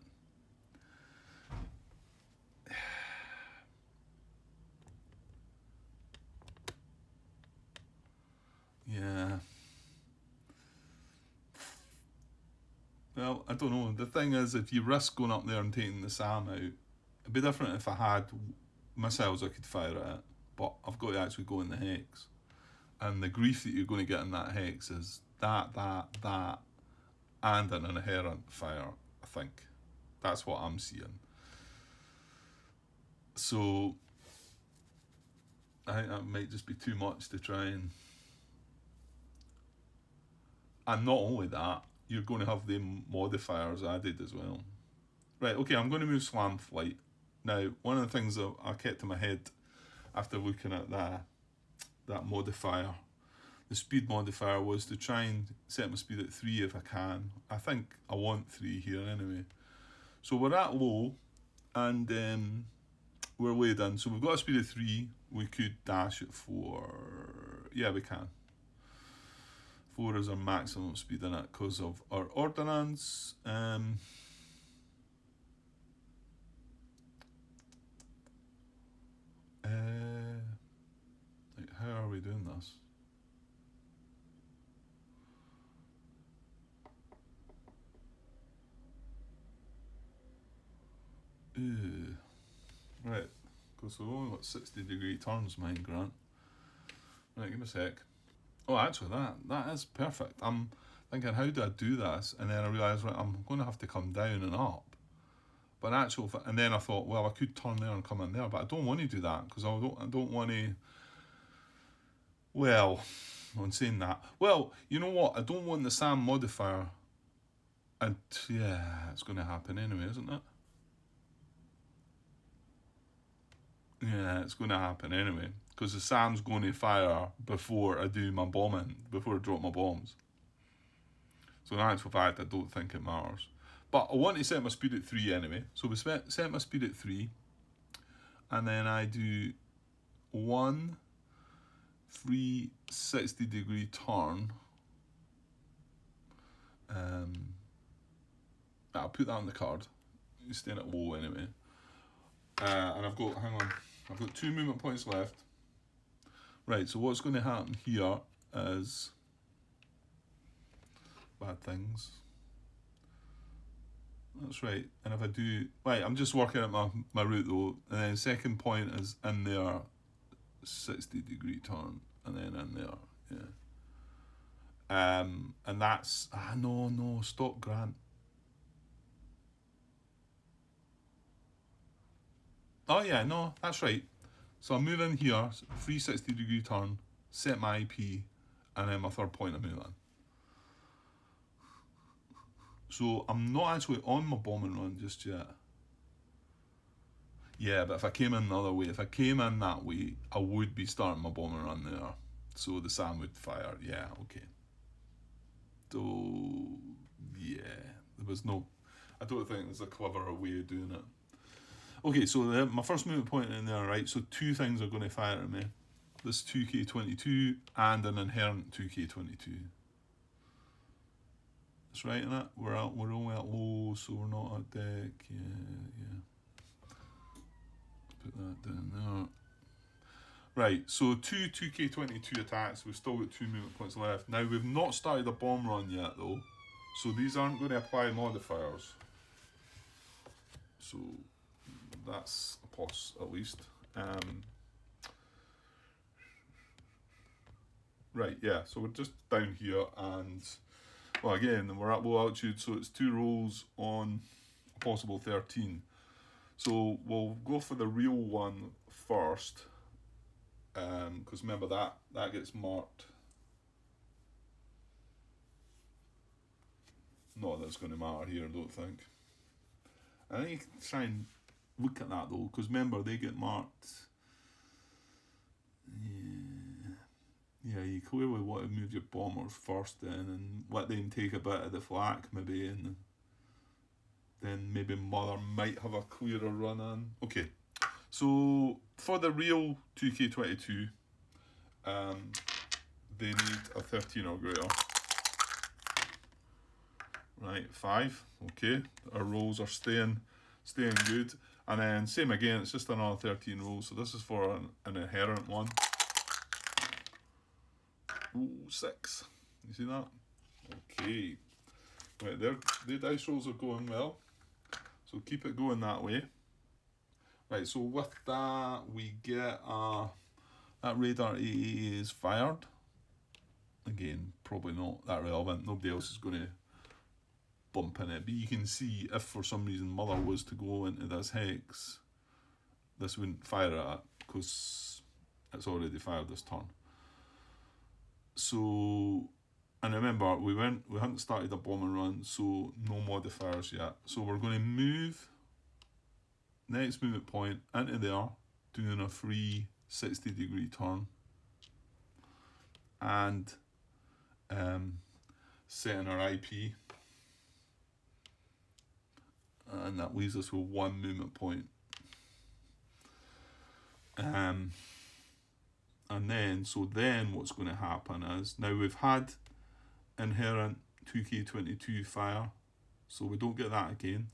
Yeah. Well, I don't know. The thing is, if you risk going up there and taking the SAM out, it'd be different if I had missiles I could fire at it. But I've got to actually go in the hex, and the grief that you're going to get in that hex is that, and an inherent fire, I think. That's what I'm seeing. So, I think that might just be too much to try and... And not only that, you're going to have the modifiers added as well. Right, okay, I'm going to move slam flight. Now, one of the things that I kept in my head after looking at that modifier, the speed modifier, was to try and set my speed at 3 if I can. I think I want 3 here anyway. So we're at low, and we're laid in. So we've got a speed of 3. We could dash at 4. Yeah, we can. 4 is our maximum speed in it because of our ordnance. How are we doing this? Right, because we've only got 60-degree turns, mind Grant. Right, give me a sec. Oh, actually, that is perfect. I'm thinking, how do I do this? And then I realised, right, I'm going to have to come down and up. But and then I thought, well, I could turn there and come in there, but I don't want to do that because I don't want to. Well, on saying that, well, you know what? I don't want the SAM modifier, and yeah, it's going to happen anyway, isn't it? Yeah, it's going to happen anyway because the SAM's going to fire before I do my bombing, before I drop my bombs. So in actual fact, I don't think it matters. But I want to set my speed at 3 anyway. So we set my speed at 3. And then I do 1 360-degree turn. I'll put that on the card. You're staying at low anyway. And I've got 2 movement points left. Right, so what's going to happen here is bad things. That's right. And if I do, right, I'm just working out my route though. And then second point is in there, 60-degree turn, and then in there, yeah. And that's, no, stop, Grant. Oh yeah, no, that's right. So I move in here, 360-degree turn, set my IP, and then my third point I move in. So I'm not actually on my bombing run just yet. Yeah, but if I came in the other way, if I came in that way, I would be starting my bombing run there. So the SAM would fire. Yeah, okay. So, yeah, there was no, I don't think there's a cleverer way of doing it. Okay, so my first movement point in there, right? So two things are going to fire at me. This 2K22 and an inherent 2K22. That's right, innit? We're only at low, so we're not at deck. Yeah. Put that down there. Right, so two 2K22 attacks. We've still got 2 movement points left. Now, we've not started a bomb run yet, though. So these aren't going to apply modifiers. So that's a plus, at least. Right, yeah, so we're just down here, and well, again, we're at low altitude, so it's 2 rolls on a possible 13. So we'll go for the real one first, because remember that gets marked. Not that it's going to matter here, I don't think. I think you can try and look at that though, because remember they get marked. Yeah, you clearly want to move your bombers first then and let them take a bit of the flak maybe, and then maybe Mother might have a clearer run in. Okay, so for the real 2K22, they need a 13 or greater. Right, 5, okay, our rolls are staying good. And then same again, it's just another 13 rolls, so this is for an inherent one. Ooh, 6. You see that? Okay. Right, the dice rolls are going well. So keep it going that way. Right, so with that, we get that radar AA is fired. Again, probably not that relevant. Nobody else is going to bump in it. But you can see if for some reason Mother was to go into this hex, this wouldn't fire at it because it's already fired this turn. So, and remember, we hadn't started a bombing run, so no modifiers yet. So we're going to move next movement point into there, doing a free 60-degree turn, and setting our IP, and that leaves us with 1 movement point. And then what's going to happen is, now we've had inherent 2K22 fire, so we don't get that again.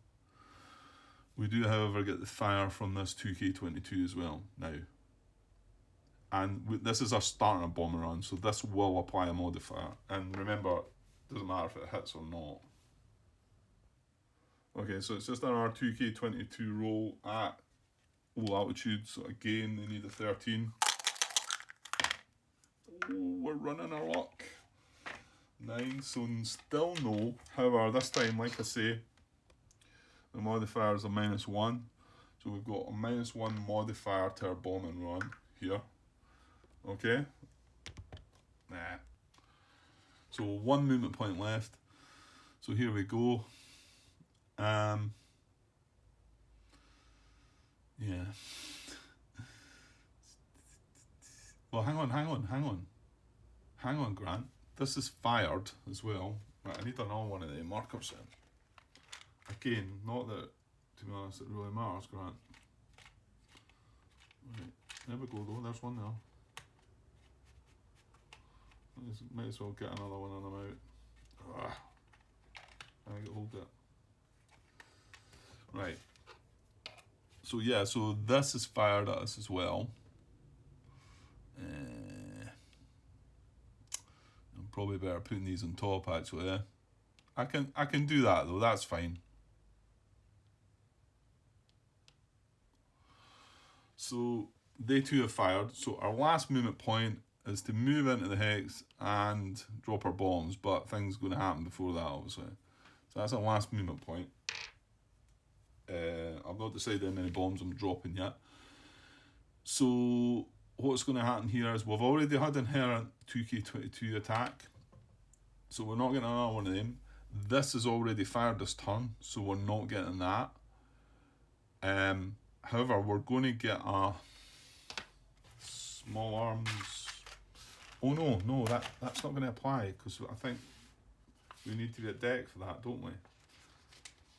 We do, however, get the fire from this 2K22 as well now. And this is our starting a bomber run, so this will apply a modifier. And remember, it doesn't matter if it hits or not. Okay, so it's just our 2K22 roll at low altitude, so again, they need a 13. We're running our luck. 9, so still no. However, this time, like I say, the modifier is a -1. So we've got a -1 modifier to our bombing run here. Okay? Nah. So 1 movement point left. So here we go. Yeah. Well, hang on, Grant. This is fired as well. Right, I need another one of the markers in. Again, not that, to be honest, it really matters, Grant. Right, there we go though, there's one there. Might as well get another one of them out. I can hold it. Right. So yeah, so this is fired at us as well. I'm probably better putting these on top actually. I can do that though, that's fine. So they two have fired. So our last movement point is to move into the hex and drop our bombs, but things going to happen before that, obviously. So that's our last movement point. I've not decided how many bombs I'm dropping yet. So what's going to happen here is we've already had inherent 2k22 attack, so we're not getting another one of them. This is already fired this turn, so we're not getting that. However, we're going to get a small arms. Oh no, that's not going to apply, because I think we need to get deck for that, don't we?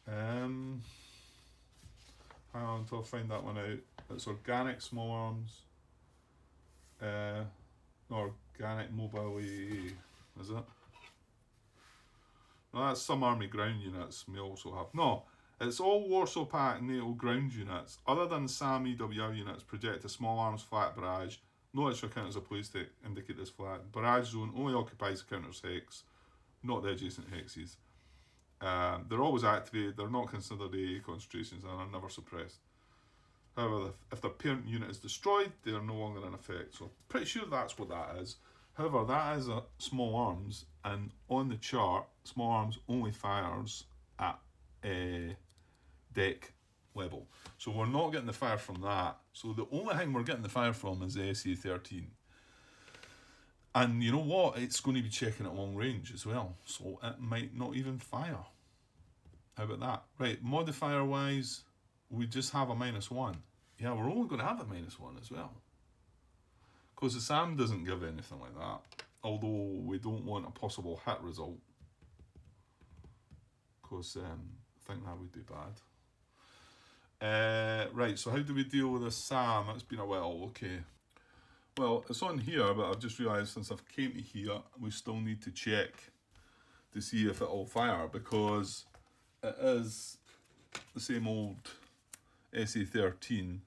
Hang on until I find that one out. It's organic small arms. Organic mobile AAA, is it? No, that's some army ground units we also have. No, it's all Warsaw Pact NATO ground units. Other than SAM EWR units, project a small arms flat barrage. No extra count as a place to indicate this flat. Barrage zone only occupies the counter's hex, not the adjacent hexes. They're always activated, they're not considered AA concentrations, and are never suppressed. However, if their parent unit is destroyed, they are no longer in effect. So, pretty sure that's what that is. However, that is a small arms, and on the chart, small arms only fires at deck level. So we're not getting the fire from that. So the only thing we're getting the fire from is the SA13. And you know what? It's going to be checking at long range as well. So it might not even fire. How about that? Right, modifier wise, we just have a -1. Yeah, we're only going to have a -1 as well. Because the SAM doesn't give anything like that. Although we don't want a possible hit result. Because I think that would be bad. Right, so how do we deal with the SAM? It's been a while, okay. Well, it's on here, but I've just realised since I've came to here, we still need to check to see if it'll fire, because it is the same old SA13,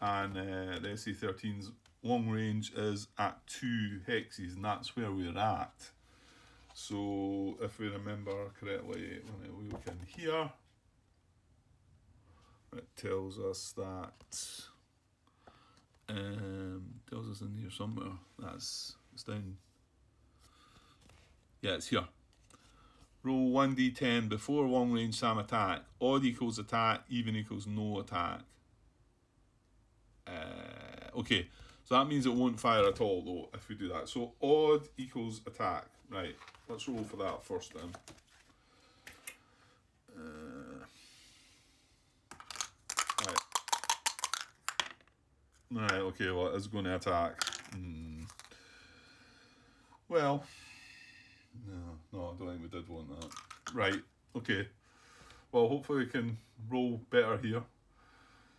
and the SA13's long range is at 2 hexes, and that's where we're at. So if we remember correctly, when I look in here, it tells us that tells us in here somewhere. It's down. Yeah, it's here. Roll 1d10 before long range SAM attack. Odd equals attack, even equals no attack. Okay, so that means it won't fire at all though if we do that. So odd equals attack. Right, let's roll for that first then. Right, okay, well, it's going to attack. Well, no, I don't think we did want that. Right, okay. Well, hopefully we can roll better here.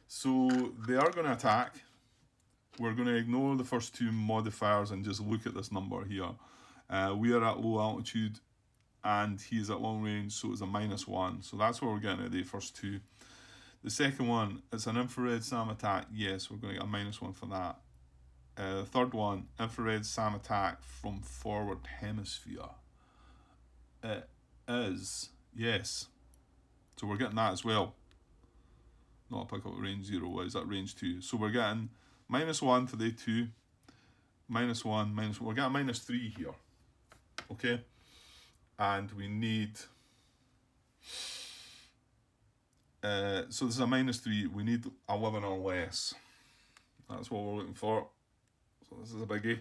So they are going to attack. We're going to ignore the first two modifiers and just look at this number here. We are at low altitude and he's at long range, so it's a -1. So that's what we're getting at the first two. The second one, it's an infrared SAM attack. Yes, we're going to get a -1 for that. The third one, infrared SAM attack from forward hemisphere. It is, yes. So we're getting that as well. Not a pick up range 0, what is that, range 2? So we're getting -1 for the two, -1, we're getting -3 here. Okay? And we need... so this is a -3, we need 11 or less. That's what we're looking for. So this is a biggie.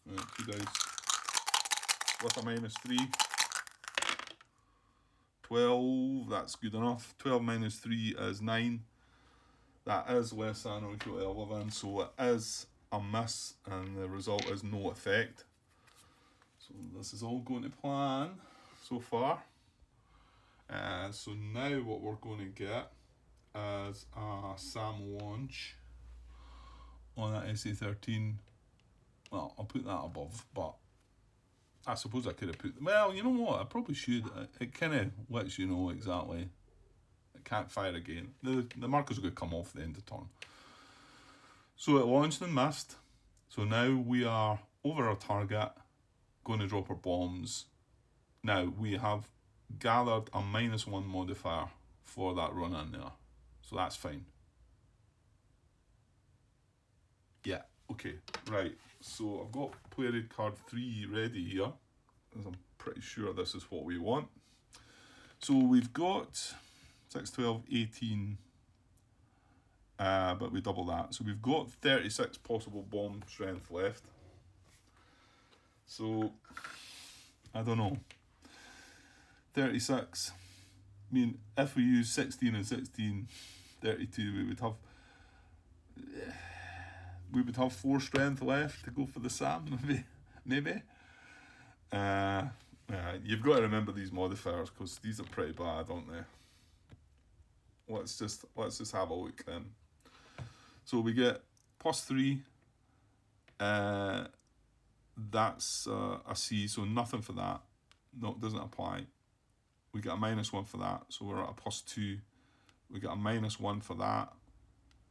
Right, 2 dice. With a -3. 12, that's good enough. 12 -3 is 9. That is less than or equal to 11, so it is a miss, and the result is no effect. So this is all going to plan so far. So now what we're going to get is a SAM launch on that SA13. Well, I'll put that above, but I suppose I could have put... Well, you know what? I probably should. It kind of lets you know exactly. It can't fire again. The marker's going to come off the end of turn. So it launched and missed. So now we are over our target, going to drop our bombs. Now we have gathered a -1 modifier for that run in there. So that's fine. Yeah, okay, right. So I've got play red card 3 ready here, as I'm pretty sure this is what we want. So we've got 6, 12, 18, but we double that. So we've got 36 possible bomb strength left. So, I don't know. 36. I mean, if we use 16 and 16, 32, we would have 4 strength left to go for the SAM, maybe. You've got to remember these modifiers because these are pretty bad, aren't they? Let's just have a look then. So we get +3. That's a C, so nothing for that. No, it doesn't apply. We get a -1 for that, so we're at a +2. We get a -1 for that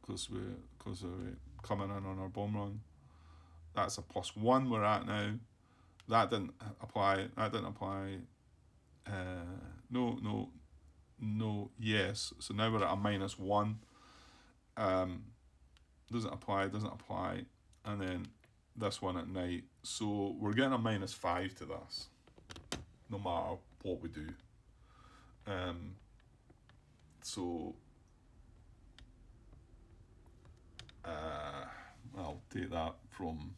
because we're coming in on our bomb run. That's a +1 we're at now. That didn't apply. No, yes. So now we're at a -1. Doesn't apply. And then this one at night. So we're getting a -5 to this, no matter what we do. I'll take that from,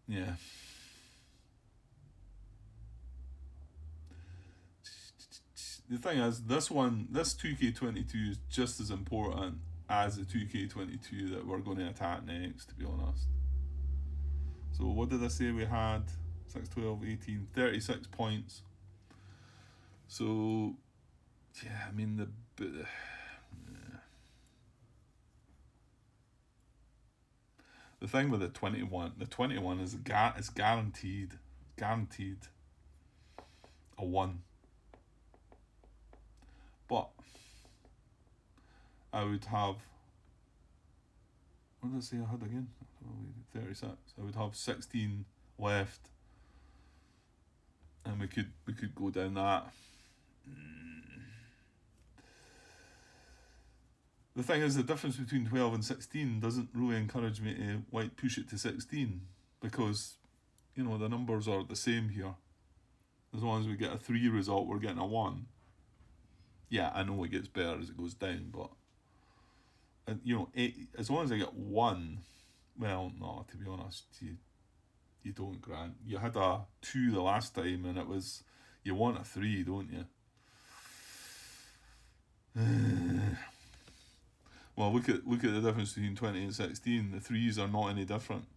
yeah. The thing is, this 2K22 is just as important as the 2K22 that we're going to attack next, to be honest. So what did I say we had? 6, 12, 18, 36 points. So, yeah, I mean, the thing with the 21 is it's guaranteed a 1. But I would have, what did I say I had again? 36. I would have 16 left, and we could go down that. The thing is, the difference between 12 and 16 doesn't really encourage me to push it to 16 because, the numbers are the same here. As long as we get a 3 result, we're getting a 1. Yeah, I know it gets better as it goes down, but as long as I get 1, well, no, to be honest, you don't, Grant. You had a 2 the last time, and you want a 3, don't you? Well, look at the difference between 20 and 16. The 3s are not any different.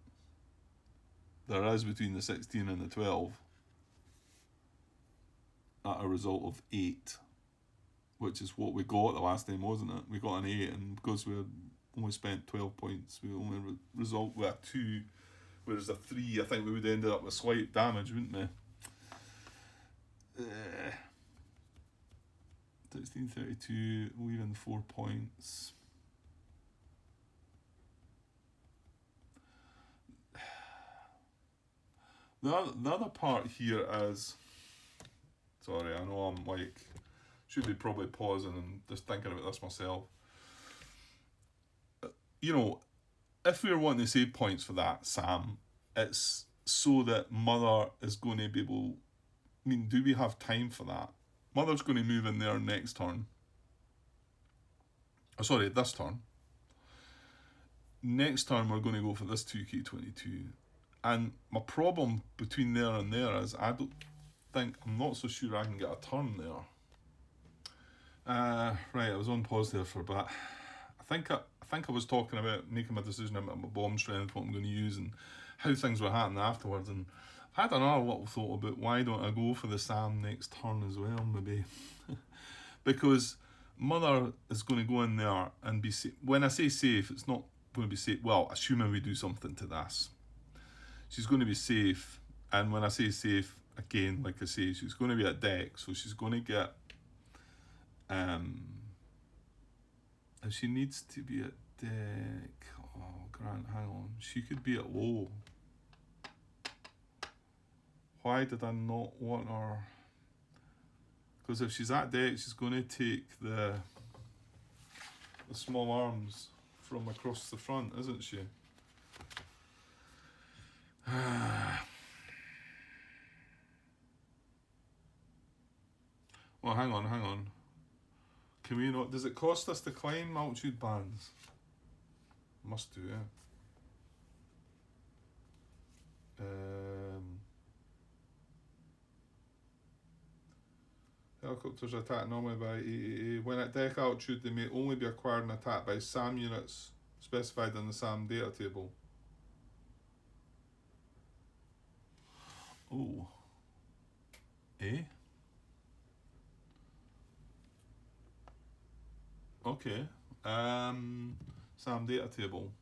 There is between the 16 and the 12 at a result of 8, which is what we got the last time, wasn't it? We got an 8, and because we only spent 12 points, we only result with a 2, whereas a 3, I think we would have ended up with slight damage, wouldn't we? 1632, leaving 4 points. The other part here is, sorry, I know I'm should be probably pausing and just thinking about this myself. If we're wanting to save points for that, Sam, it's so that Mother is going to be able, do we have time for that? Mother's going to move in there next turn. This turn. Next turn we're going to go for this 2K22. And my problem between there and there is I'm not so sure I can get a turn there. Right, I was on pause there for a bit. I think I was talking about making my decision about my bomb strength, what I'm going to use, and how things were happening afterwards. And I've had another little thought about why don't I go for the SAM next turn as well, maybe. Because Mother is going to go in there and be safe. When I say safe, it's not going to be safe. Well, assuming we do something to this. She's going to be safe, and when I say safe, again, like I say, she's going to be at deck, so she's going to get, if she needs to be at deck, Grant, hang on, she could be at low. Why did I not want her? Because if she's at deck, she's going to take the small arms from across the front, isn't she? Well, hang on. Can we not? Does it cost us to climb altitude bands? Must do, yeah. Helicopters are attacked normally by AAA. When at deck altitude, they may only be acquired and attacked by SAM units specified in the SAM data table. Oh. Eh? Okay. SAM data table.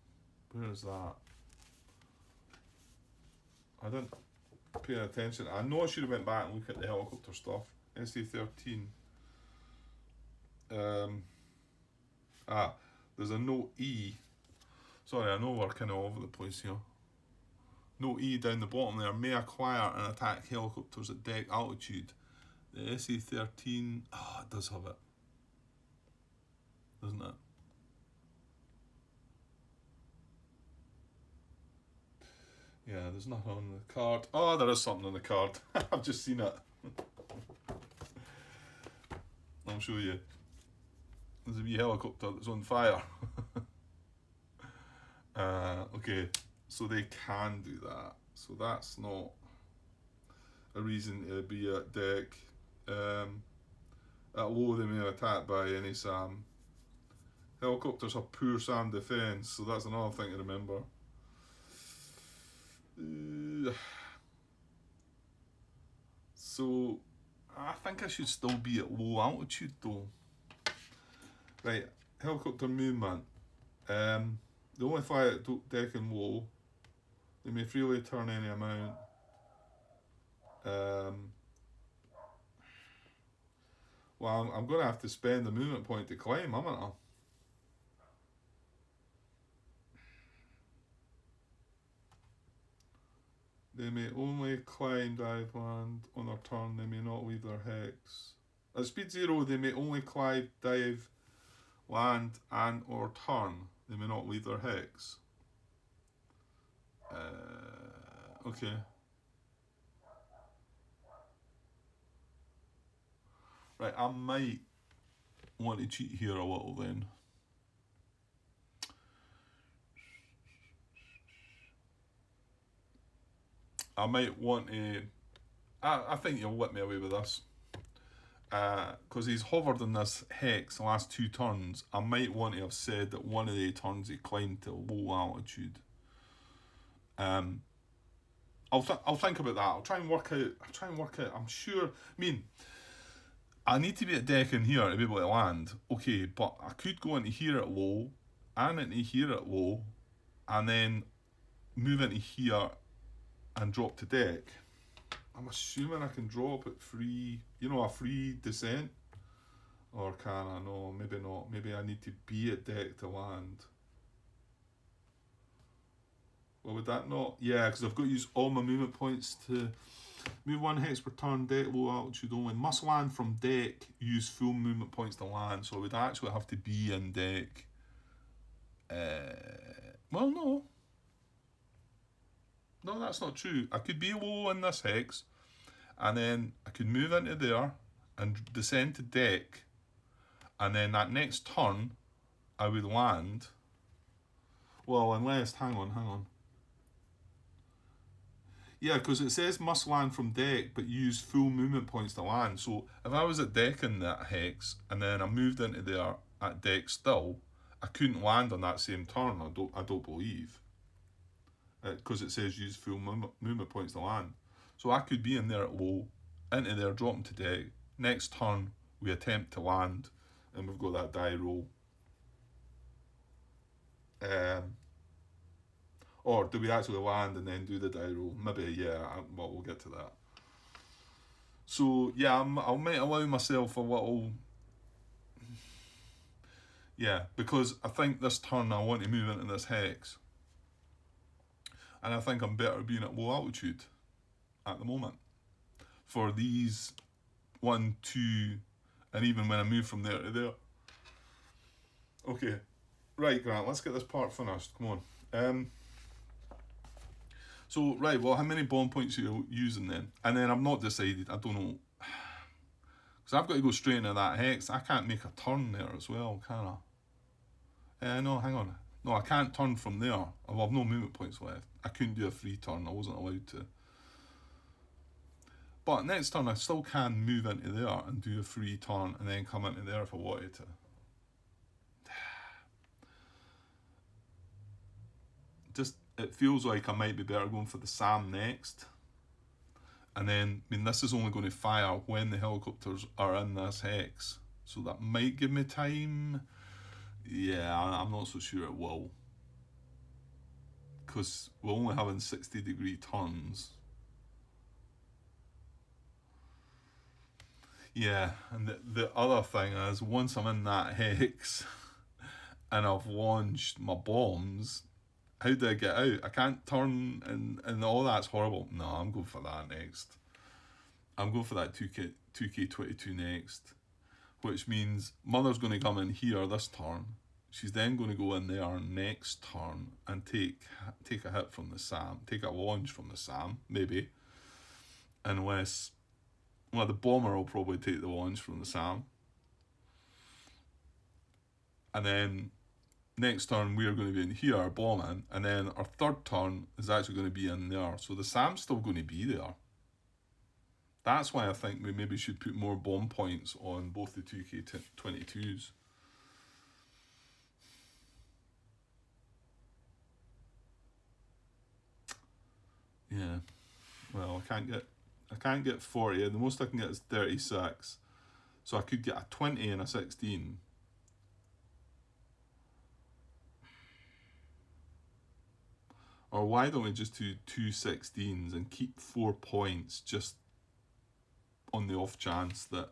Where is that? I didn't pay attention. I know I should have went back and looked at the helicopter stuff. NSC13. There's a note E. Sorry, I know we're kind of all over the place here. Note E down the bottom there. May acquire and attack helicopters at deck altitude. The SC13. It does have it. Doesn't it? Yeah, there's nothing on the card. Oh, there is something on the card. I've just seen it. I'll show you. There's a wee helicopter that's on fire. Okay, so they can do that. So that's not a reason to be at deck. At low, they may be attacked by any SAM. Helicopters have poor SAM defense, so that's another thing to remember. So I think I should still be at low altitude though. Right, helicopter movement. They only fly at deck and low. They may freely turn any amount. Well, I'm going to have to spend the movement point to climb, haven't I? They may only climb, dive, land on their turn. They may not leave their hex. At speed 0, they may only climb, dive, land, and or turn. They may not leave their hex. Okay. Right, I might want to cheat here a little then. I might want to... I think you'll let me away with this. Because he's hovered in this hex the last 2 turns. I might want to have said that one of the turns he climbed to low altitude. I'll think about that. I'll try and work out. I'm sure... I need to be at deck in here to be able to land. Okay, but I could go into here at low, and into here at low, and then move into here and drop to deck. I'm assuming I can drop at free, a free descent. Or can I? No, maybe not. Maybe I need to be at deck to land. Well, would that not? Yeah, because I've got to use all my movement points to move 1 hex per turn, deck low altitude only. Must land from deck, use full movement points to land. So I would actually have to be in deck. Well, no. No, that's not true. I could be low in this hex, and then I could move into there and descend to deck, and then that next turn, I would land. Well, unless, hang on. Yeah, because it says must land from deck, but use full movement points to land. So if I was at deck in that hex, and then I moved into there at deck still, I couldn't land on that same turn, I don't believe. Because it says use full movement points to land. So I could be in there at low, into there, dropping to deck. Next turn, we attempt to land, and we've got that die roll. Or do we actually land and then do the die roll? Maybe, yeah, we'll get to that. So, yeah, I might allow myself a little... Yeah, because I think this turn I want to move into this hex. And I think I'm better being at low altitude at the moment for these 1, 2, and even when I move from there to there. Okay, right, Grant, let's get this part finished. Come on. So, right, well, how many bomb points are you using then? And then I've not decided, I don't know. Because I've got to go straight into that hex. I can't make a turn there as well, can I? No, hang on. No, I can't turn from there. I've no movement points left. I couldn't do a free turn. I wasn't allowed to. But next turn, I still can move into there and do a free turn and then come into there if I wanted to. Just, it feels like I might be better going for the SAM next. And then, I mean, this is only going to fire when the helicopters are in this hex. So that might give me time. Yeah, I'm not so sure it will. Because we're only having 60-degree turns. Yeah, and the other thing is, once I'm in that hex and I've launched my bombs, how do I get out? I can't turn, and all that's horrible. No, I'm going for that next. I'm going for that 2K22 next, which means Mother's going to come in here this turn. She's then going to go in there next turn and take a hit from the SAM, take a launch from the SAM, maybe. Unless, well, the bomber will probably take the launch from the SAM. And then next turn we're going to be in here bombing, and then our third turn is actually going to be in there. So the SAM's still going to be there. That's why I think we maybe should put more bomb points on both the 2K22s. Yeah. Well, I can't get 40, and the most I can get is 36. So I could get a 20 and a 16. Or why don't we just do 2 16s and keep 4 points just on the off chance that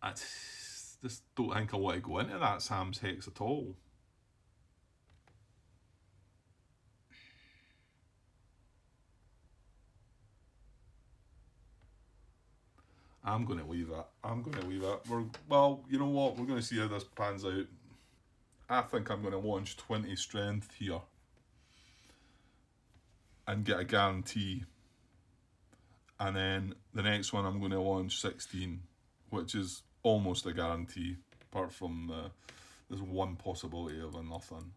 I just don't think I want to go into that Sam's hex at all. I'm going to leave it. Well, you know what? We're going to see how this pans out. I think I'm going to launch 20 strength here and get a guarantee. And then the next one I'm going to launch 16, which is almost a guarantee, apart from there's one possibility of a nothing.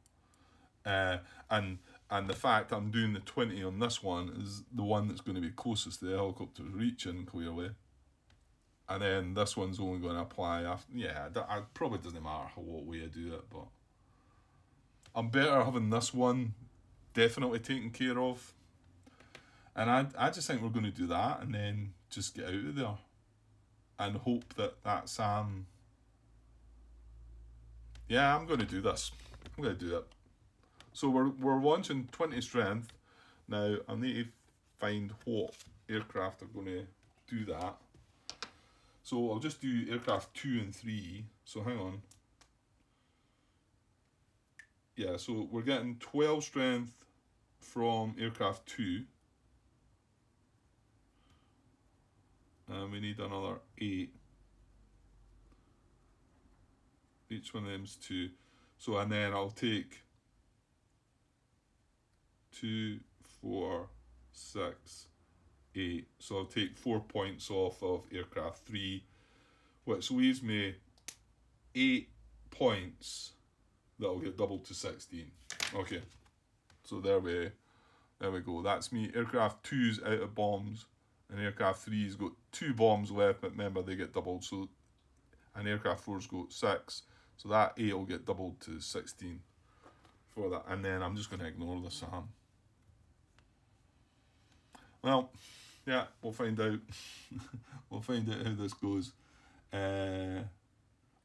And the fact I'm doing the 20 on this one is the one that's going to be closest to the helicopter's reaching, clearly. And then this one's only going to apply after. Yeah, it probably doesn't matter what way I do it, but I'm better having this one definitely taken care of. And I just think we're going to do that and then just get out of there and hope that SAM. Yeah, I'm going to do this. I'm going to do it. So we're launching 20 strength. Now I need to find what aircraft are going to do that. So I'll just do aircraft 2 and 3. So hang on. Yeah, so we're getting 12 strength from aircraft 2. And we need another 8. Each one of them's 2. So, and then I'll take 2, 4, 6, 8. So I'll take 4 points off of aircraft 3, which leaves me 8 points that'll get doubled to 16. Okay, so there we go. That's me. Aircraft 2's out of bombs, and aircraft 3's got 2 bombs left, but remember they get doubled. So, and aircraft 4's got 6, so that 8 will get doubled to 16 for that. And then I'm just going to ignore the SAM. Well, yeah, we'll find out. We'll find out how this goes.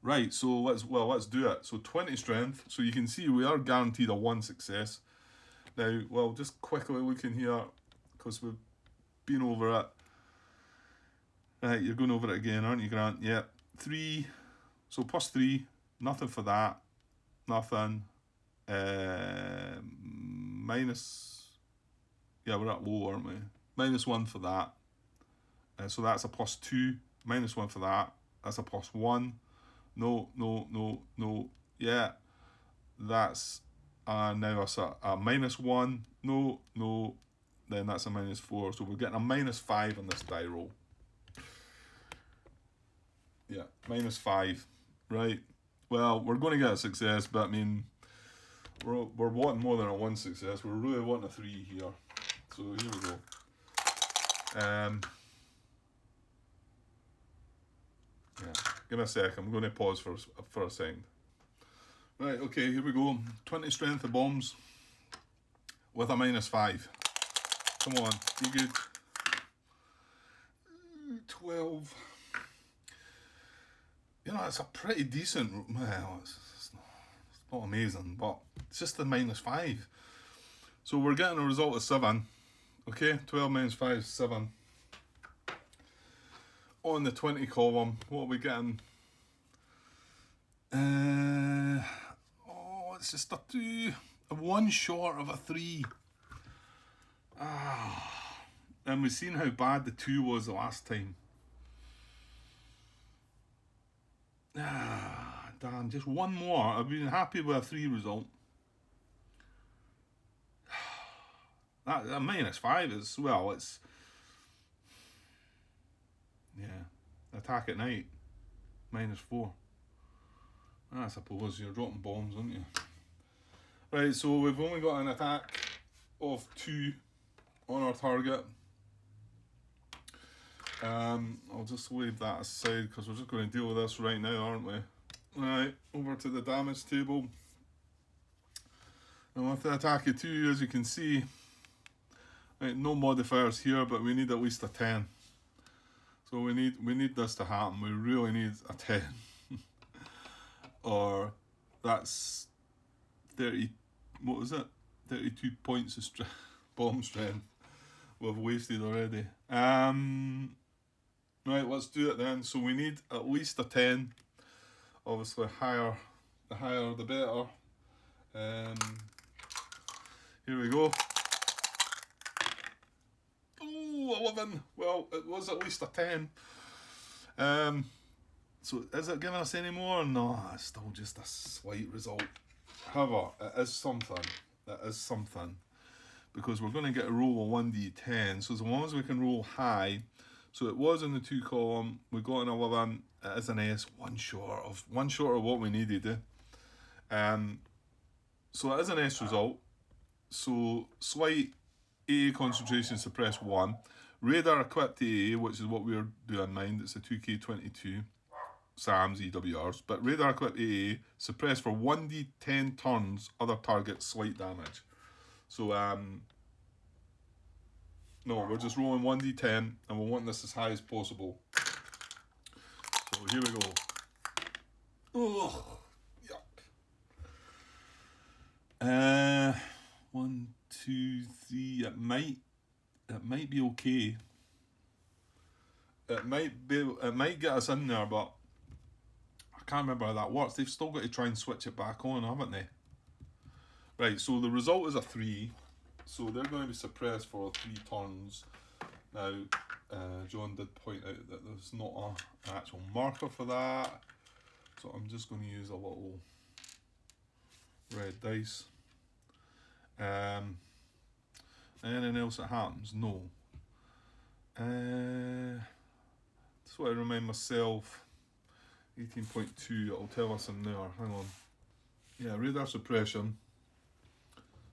Right, so let's do it. So 20 strength. So you can see we are guaranteed a 1 success. Now, well, just quickly looking here, because we've been over it. Right, you're going over it again, aren't you, Grant? Yeah. 3. So plus 3. Nothing for that. Nothing. Minus. Yeah, we're at low, aren't we? -1 for that. So that's a +2, -1 for that. That's a +1. No, no, no, no. Yeah, that's now a -1. No, no. Then that's a -4. So we're getting a -5 on this die roll. Yeah, -5. Right. Well, we're going to get a success, but I mean, we're wanting more than a 1 success. We're really wanting a 3 here. So here we go. Yeah, give me a sec. I'm going to pause for a second. Right, okay, here we go. 20 strength of bombs with a -5. Come on, be good. 12. You know, it's a pretty decent. Well, it's not amazing, but it's just the -5. So we're getting a result of 7. Okay, 12 - 5 is 7. On the 20 column, what are we getting? It's just a 2. A 1 short of a 3. And we've seen how bad the 2 was the last time. Damn, just 1 more. I've been happy with a 3 result. That -5 is, well, it's... Yeah. Attack at night. -4. I suppose you're dropping bombs, aren't you? Right, so we've only got an attack of 2 on our target. I'll just leave that aside because we're just going to deal with this right now, aren't we? Right, over to the damage table. And with the attack of 2, as you can see, right, no modifiers here, but we need at least a 10. So we need this to happen. We really need a 10. Or that's 30. What was it? 32 points of bomb strength we've wasted already. Right, let's do it then. So we need at least a 10. Obviously, the higher the better. Here we go. Oh, 11. Well, it was at least a 10. So is it giving us any more? No, it's still just a slight result. However, it is something. It is something. Because we're going to get a roll of 1d10. So as long as we can roll high. So it was in the 2 column. We got an 11. It is an S. One short of what we needed. So it is an S result. So slight AA concentration suppress 1. Radar equipped AA, which is what we're doing mind. It's a 2K22. SAMs, EWRs, but radar equipped AA, suppressed for 1d10 turns, other targets, slight damage. So, no, we're just rolling 1d10, and we want this as high as possible. So, here we go. Ugh, yuck. 1, 2, 3, it might be okay. It might get us in there, but I can't remember how that works. They've still got to try and switch it back on, haven't they? Right, so the result is a 3. So they're going to be suppressed for 3 turns. Now, John did point out that there's not an actual marker for that. So I'm just going to use a little red dice. Anything else that happens? No. Just want to remind myself. 18.2, it'll tell us in there. Hang on. Yeah, radar suppression.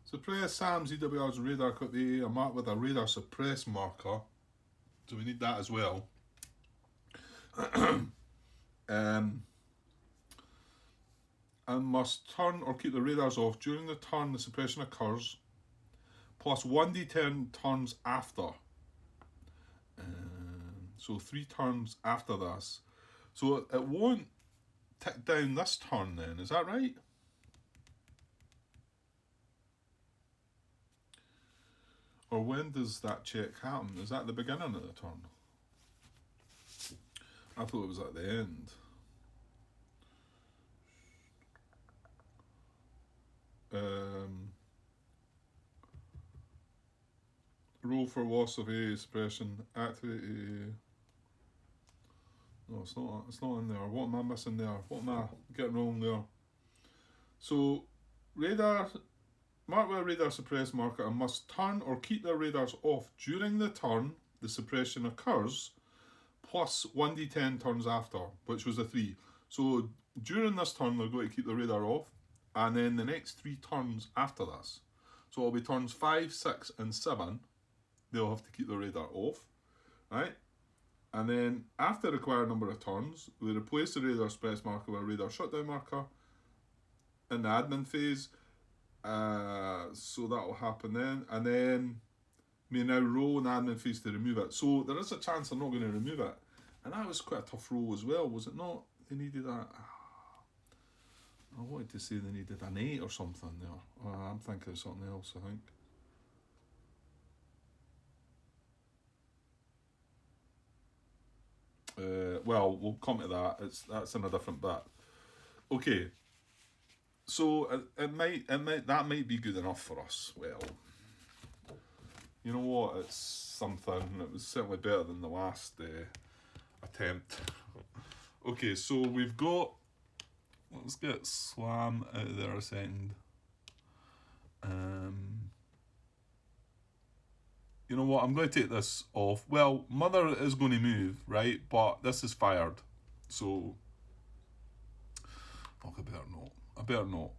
Suppress SAMs, EWRs, radar equipped AA are marked with a radar suppress marker. So we need that as well. And must turn or keep the radars off during the turn the suppression occurs, plus 1d10 turns after. So 3 turns after this. So it won't tick down this turn then, is that right? Or when does that check happen? Is that the beginning of the turn? I thought it was at the end. Roll for loss of AA suppression, activate AA. No, it's not. It's not in there. What am I missing there? What am I getting wrong there? So, radar marked with a radar suppress marker must turn or keep their radars off during the turn the suppression occurs, plus 1d10 turns after, which was a 3. So during this turn they're going to keep the radar off, and then the next 3 turns after this. So it'll be turns 5, 6 and 7, they'll have to keep the radar off, right? And then after the required number of turns, we replace the radar suppress marker with a radar shutdown marker in the admin phase. So that will happen then, and then may now roll an admin phase to remove it. So there is a chance they're not going to remove it, and that was quite a tough roll as well, was it not? They needed a... I wanted to say they needed an 8 or something there. I'm thinking of something else, I think. Well, we'll come to that. That's in a different bit. Okay. So that might be good enough for us. Well, you know what? It's something. It was certainly better than the last attempt. Okay, so we've got. Let's get slam out of there a second. You know what? I'm going to take this off. Well, mother is going to move, right? But this is fired, so. Fuck, I better not.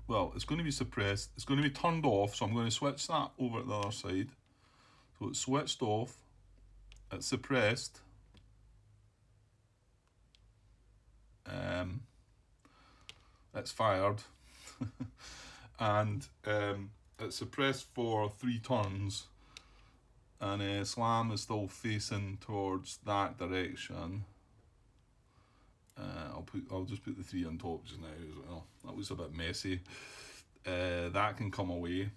Well, it's going to be suppressed. It's going to be turned off, so I'm going to switch that over to the other side. So it's switched off. It's suppressed. It's fired. And it's suppressed for 3 turns. And slam is still facing towards that direction. I'll just put the 3 on top just now as well. That was a bit messy. That can come away.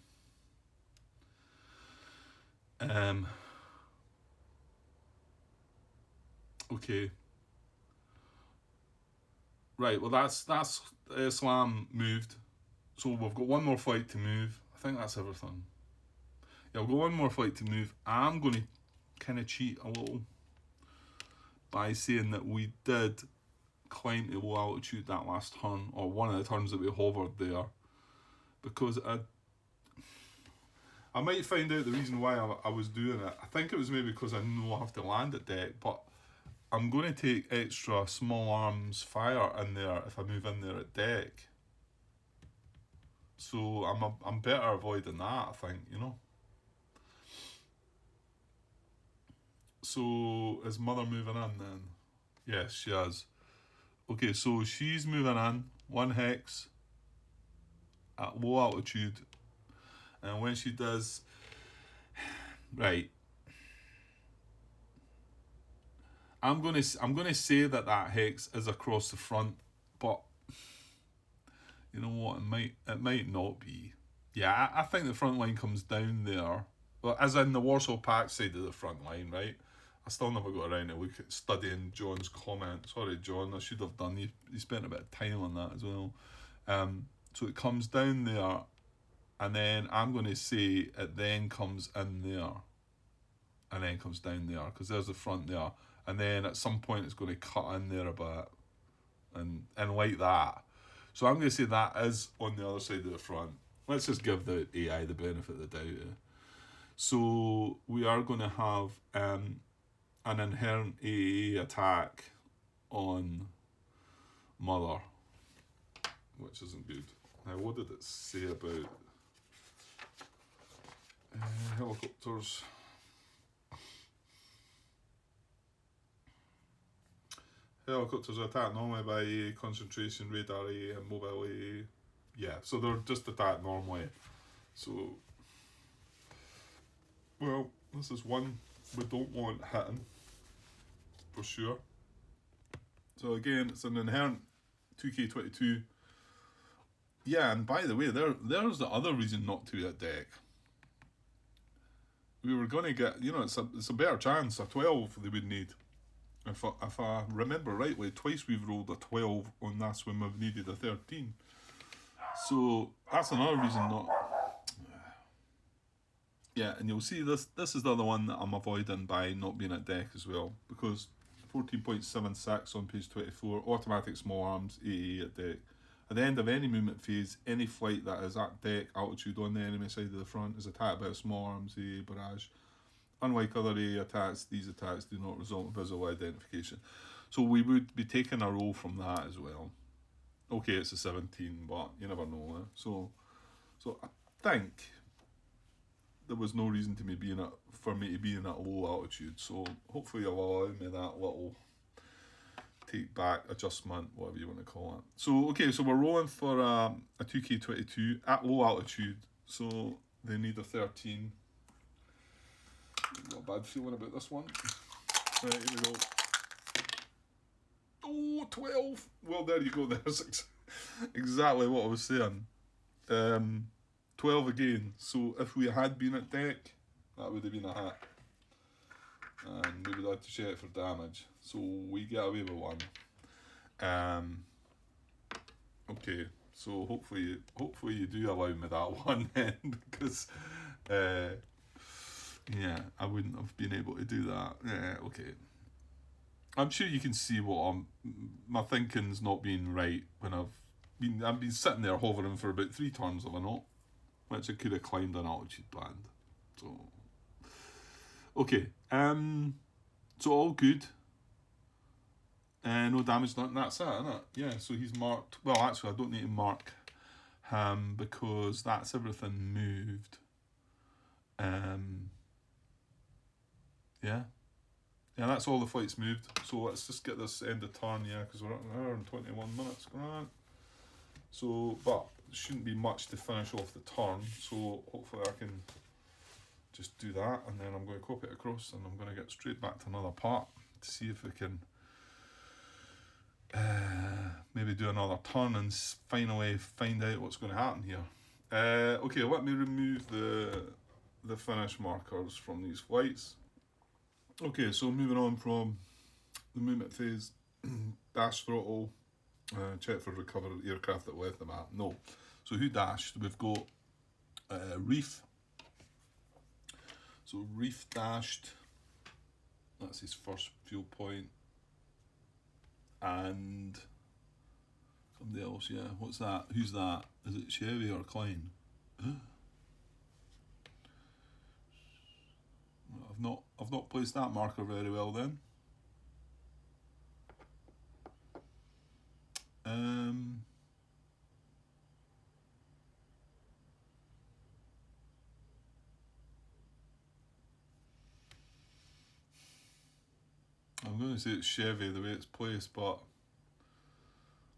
Okay. Right. Well, that's slam moved. So we've got one more flight to move. I think that's everything. Yeah, we've got one more flight to move. I'm going to kind of cheat a little by saying that we did climb to low altitude that last turn, or one of the turns that we hovered there, because I might find out the reason why I was doing it. I think it was maybe because I know I have to land at deck, but I'm going to take extra small arms fire in there if I move in there at deck. So I'm better avoiding that, I think, you know. So is mother moving in then? Yes, she is. Okay, so she's moving in 1 hex at low altitude, and when she does, right, I'm gonna say that hex is across the front, but you know what? It might not be. Yeah, I think the front line comes down there. Well, as in the Warsaw Pact side of the front line, right? I still never got around to look at studying John's comment. Sorry, John, I should have done. You spent a bit of time on that as well. So it comes down there, and then I'm going to say it then comes in there, and then comes down there, because there's the front there, and then at some point it's going to cut in there a bit, and like that. So I'm going to say that is on the other side of the front. Let's just give the AI the benefit of the doubt. So we are going to have an inherent AA attack on mother, which isn't good. Now, what did it say about helicopters? Helicopters are attacked normally by AA, concentration, radar AA, and mobile AA. Yeah, so they're just attacked normally. So, well, this is one we don't want hitting, for sure. So again, it's an inherent 2K22. Yeah, and by the way, there's the other reason not to at deck. We were going to get, it's a better chance, a 12 they would need. If I remember rightly, twice we've rolled a 12 on this when we've needed a 13. So that's another reason not. Yeah, and you'll see this is the other one that I'm avoiding by not being at deck as well, because 14.76 on page 24. Automatic small arms, AA at deck. At the end of any movement phase, any flight that is at deck altitude on the enemy side of the front is attacked by a small arms AA barrage. Unlike other AA attacks, these attacks do not result in visual identification. So we would be taking a roll from that as well. Okay, it's a 17, but you never know. So I think there was no reason to me for me to be in that low altitude. So hopefully you'll allow me that little take back adjustment, whatever you want to call it. So okay, so we're rolling for a 2K22 at low altitude. So they need a 13. Not a bad feeling about this one. Right, here we go. Oh, 12. Well, there you go. There's exactly what I was saying. 12 again. So if we had been at deck, that would have been a hit. And we would have to check for damage. So we get away with one. Okay, so hopefully you do allow me that one then, because yeah, I wouldn't have been able to do that. Yeah, okay. I'm sure you can see what my thinking's not been right when I've been sitting there hovering for about 3 turns, have I not? Which I could have climbed an altitude band. So okay, so all good. No damage, nothing. That's it, isn't it? Yeah. So he's marked. Well, actually, I don't need to mark him because that's everything moved. Yeah. Yeah, that's all the flights moved. So let's just get this end of turn, yeah, because we're at an hour and 21 minutes. Right. So, but shouldn't be much to finish off the turn. So hopefully I can just do that, and then I'm going to copy it across, and I'm going to get straight back to another part to see if we can maybe do another turn and finally find out what's going to happen here. Okay, let me remove the finish markers from these flights. Okay, so moving on from the movement phase, dash throttle, check for recovered aircraft that left the map. No. So who dashed? We've got Reef. So Reef dashed. That's his first fuel point. And somebody else, yeah. What's that? Who's that? Is it Chevy or Klein? I've not placed that marker very well then. I'm going to say it's Chevy the way it's placed, but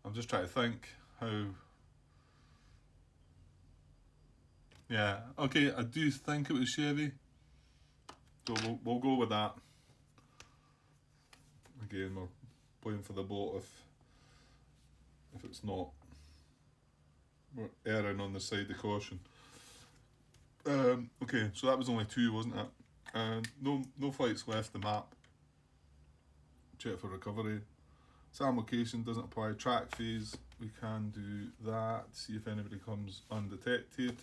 I'm just trying to think how. Yeah, okay, I do think it was Chevy, so we'll go with that. Again, we're playing for the boat if it's not. We're erring on the side of caution. Okay, so that was only 2, wasn't it? No flights left the map. Check for recovery. SAM location doesn't apply. Track phase, we can do that. See if anybody comes undetected.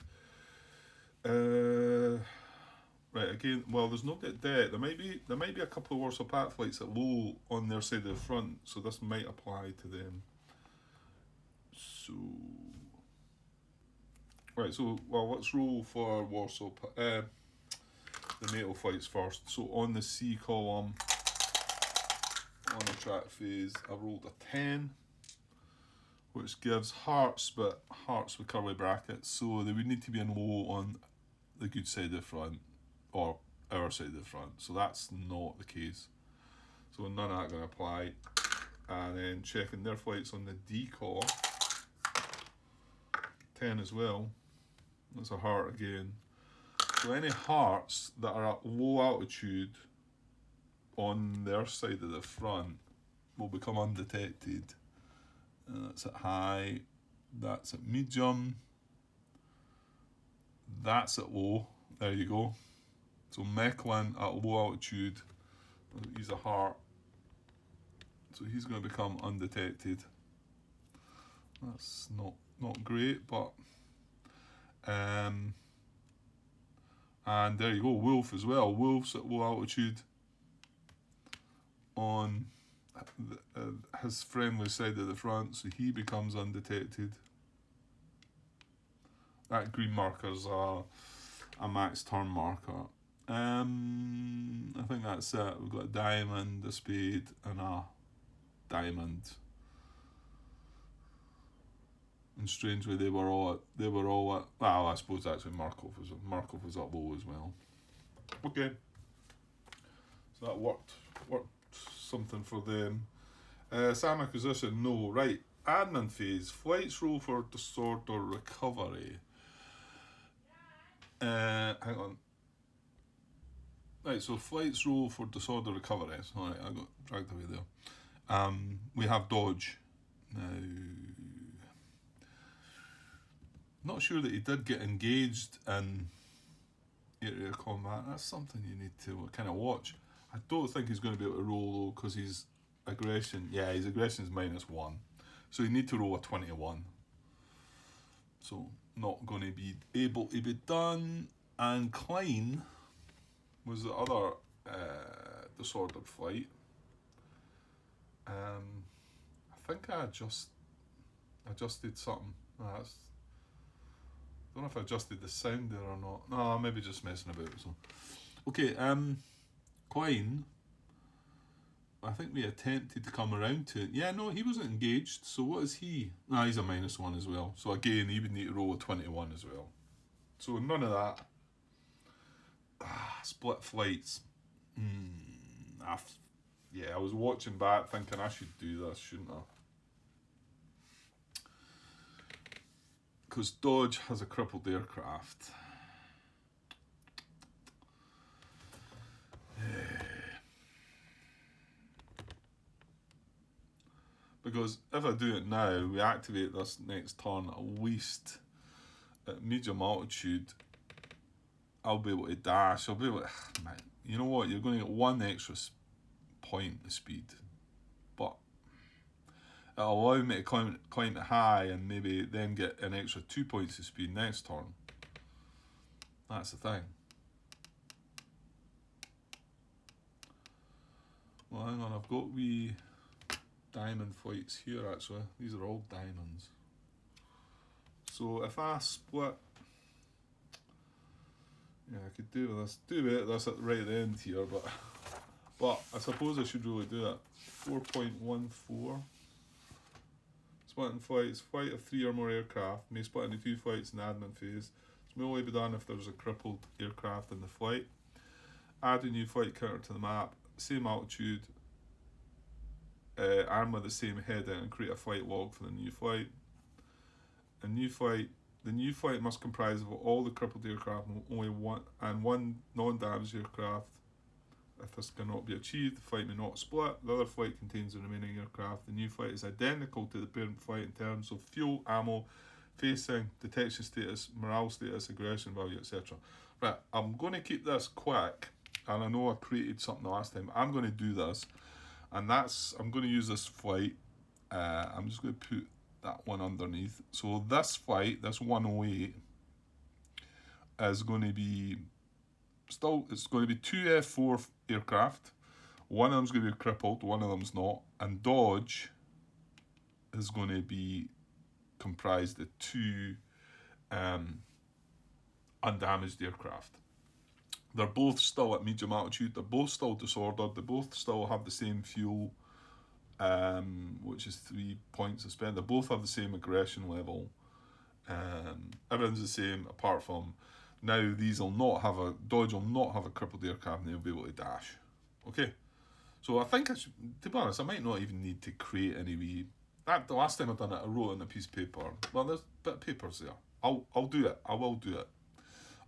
Right, again, well, there's nobody at deck. There might be a couple of Warsaw Pat flights at low on their side of the front, so this might apply to them. So, right, so well, let's roll for Warsaw the NATO flights first. So on the C column, on the track phase, I rolled a 10, which gives hearts, but hearts with curly brackets. So they would need to be in low on the good side of the front, or our side of the front. So that's not the case. So none of that going to apply. And then checking their flights on the D column, 10 as well. That's a heart again. So any hearts that are at low altitude on their side of the front will become undetected. That's at high, that's at medium, that's at low. There you go. So Mechlin at low altitude, he's a heart, so he's going to become undetected. That's not great, but and there you go, Wolf as well. Wolf's at low altitude on his friendly side of the front, so he becomes undetected. That green marker's a max turn marker. I think that's it. We've got a diamond, a spade, and a diamond. And strangely, they were all at. Well, I suppose actually Markov was up low as well. Okay, so that worked something for them. SAM acquisition, no. Right, admin phase. Flights roll for disorder recovery. Hang on. Right, so flights roll for disorder recovery. Sorry, I got dragged away there. We have dodge. Now, not sure that he did get engaged in area combat. That's something you need to kind of watch. I don't think he's going to be able to roll though, because his aggression, his aggression is -1. So you need to roll a 21. So not going to be able to be done. And Klein was the other disordered flight. I think I adjusted something. I don't know if I adjusted the sound there or not. No, I'm maybe just messing about. So, okay, Klein, I think we attempted to come around to it. Yeah, no, he wasn't engaged. So what is he? No, he's a -1 as well. So again, he would need to roll a 21 as well. So none of that. Split flights. I was watching back thinking I should do this, shouldn't I? Because Dodge has a crippled aircraft. Because if I do it now, we activate this next turn at least at medium altitude. I'll be able to dash. I'll be able to, man, you know what? You're going to get 1 extra point of speed, but it'll allow me to climb to high and maybe then get an extra 2 points of speed next turn. That's the thing. Well, hang on, I've got wee diamond flights here actually. These are all diamonds. So if I split, I could do this at the right end here, but I suppose I should really do that. 4.14. Splitting flights. Flight of 3 or more aircraft may split into 2 flights in the admin phase. This may only be done if there's a crippled aircraft in the flight. Add a new flight counter to the map. Same altitude. And with the same heading, and create a flight log for the new flight. The new flight must comprise of all the crippled aircraft and only one non-damaged aircraft. If this cannot be achieved, the flight may not split. The other flight contains the remaining aircraft. The new flight is identical to the parent flight in terms of fuel, ammo, facing, detection status, morale status, aggression value, etc. Right, I'm going to keep this quick, and I know I created something last time. I'm going to do this, and I'm going to use this flight. I'm just going to put that one underneath. So this flight, this 108, is going to be it's going to be 2 F4 aircraft. One of them's going to be crippled, one of them's not, and Dodge is going to be comprised of 2 undamaged aircraft. They're both still at medium altitude, they're both still disordered, they both still have the same fuel, which is 3 points of spend. They both have the same aggression level. Everything's the same apart from now Dodge will not have a crippled aircraft and they'll be able to dash. Okay, so I think to be honest, I might not even need to create any wee. The last time I done it, I wrote it on a piece of paper. Well, there's a bit of papers there. I'll do it. I will do it,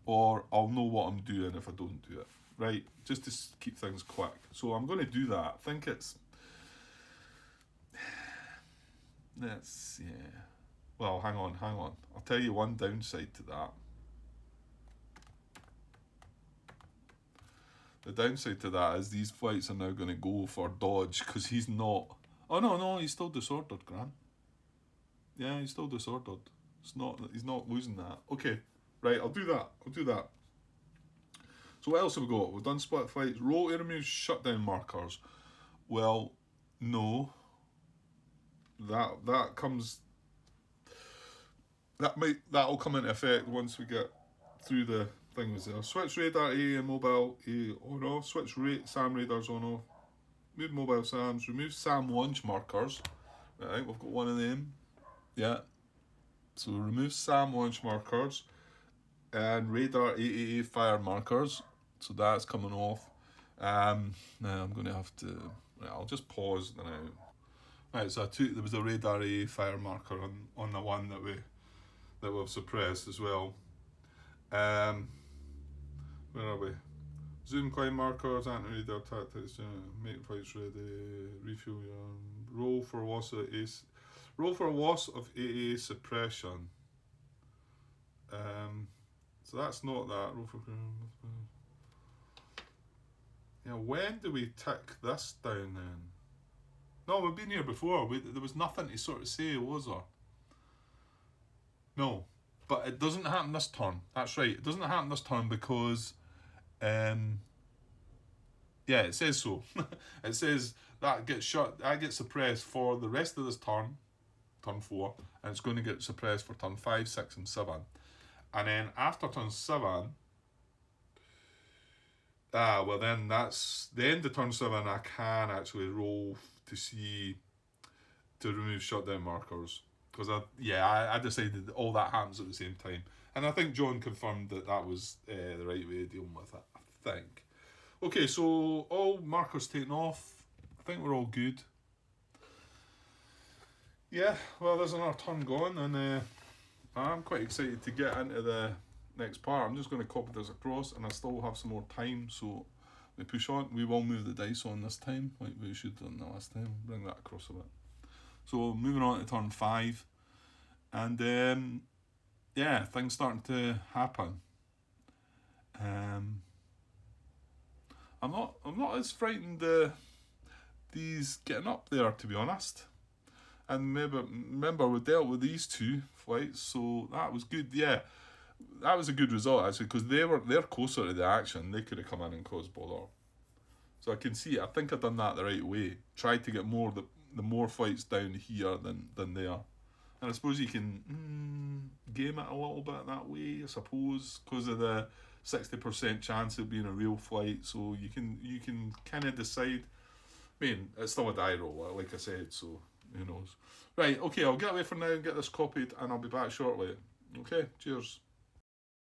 or I'll know what I'm doing if I don't do it. Right, just to keep things quick. So I'm going to do that. I think it's. Well, hang on. I'll tell you one downside to that. The downside to that is these flights are now going to go for Dodge because he's not. Oh no, he's still disordered, Grant. Yeah, he's still disordered. He's not losing that. Okay, right. I'll do that. So what else have we got? We've done split flights. Roll air moves, shutdown markers. Well, No. That comes. That'll come into effect once we get through the things there. Switch radar A and mobile A on off. Switch SAM radars on off. Move mobile SAMs. Remove SAM launch markers. Right, we've got one of them. Yeah. So remove SAM launch markers and radar AAA fire markers. So that's coming off. Now I'm going to have to. Right, I'll just pause now. Right, so there was a radar AA fire marker on the one that we've suppressed as well. Where are we? Zoom climb markers, anti-radar tactics, make flights ready, refuel your roll for loss of ace. Roll for loss of AA suppression. So that's not that. Roll for. Yeah, when do we tick this down then? No, we've been here before. There was nothing to sort of say, was there? No, but it doesn't happen this turn. That's right. It doesn't happen this turn because, yeah, it says so. It says that gets suppressed for the rest of this turn 4, and it's going to get suppressed for turn 5, 6, and 7. And then after turn 7, well then that's the end of turn 7. I can actually roll to remove shutdown markers. Because I decided that all that happens at the same time. And I think John confirmed that was the right way of dealing with it, I think. Okay, so all markers taken off. I think we're all good. Yeah, well, there's another turn gone, and I'm quite excited to get into the next part. I'm just going to copy this across, and I still have some more time, so we push on. We will move the dice on this time, like we should have done the last time. Bring that across a bit. So moving on to turn 5, and yeah, things starting to happen. I'm not as frightened these getting up there, to be honest. And remember we dealt with these 2 flights, so that was good. Yeah, that was a good result actually, because they're closer to the action. They could have come in and caused bother. So I can see. I think I've done that the right way. Tried to get the more flights down here than there. And I suppose you can game it a little bit that way, I suppose, because of the 60% chance of being a real flight. So you can kind of decide. I mean, it's still a die roll, like I said, so who knows. Right, okay, I'll get away for now and get this copied, and I'll be back shortly. Okay, cheers.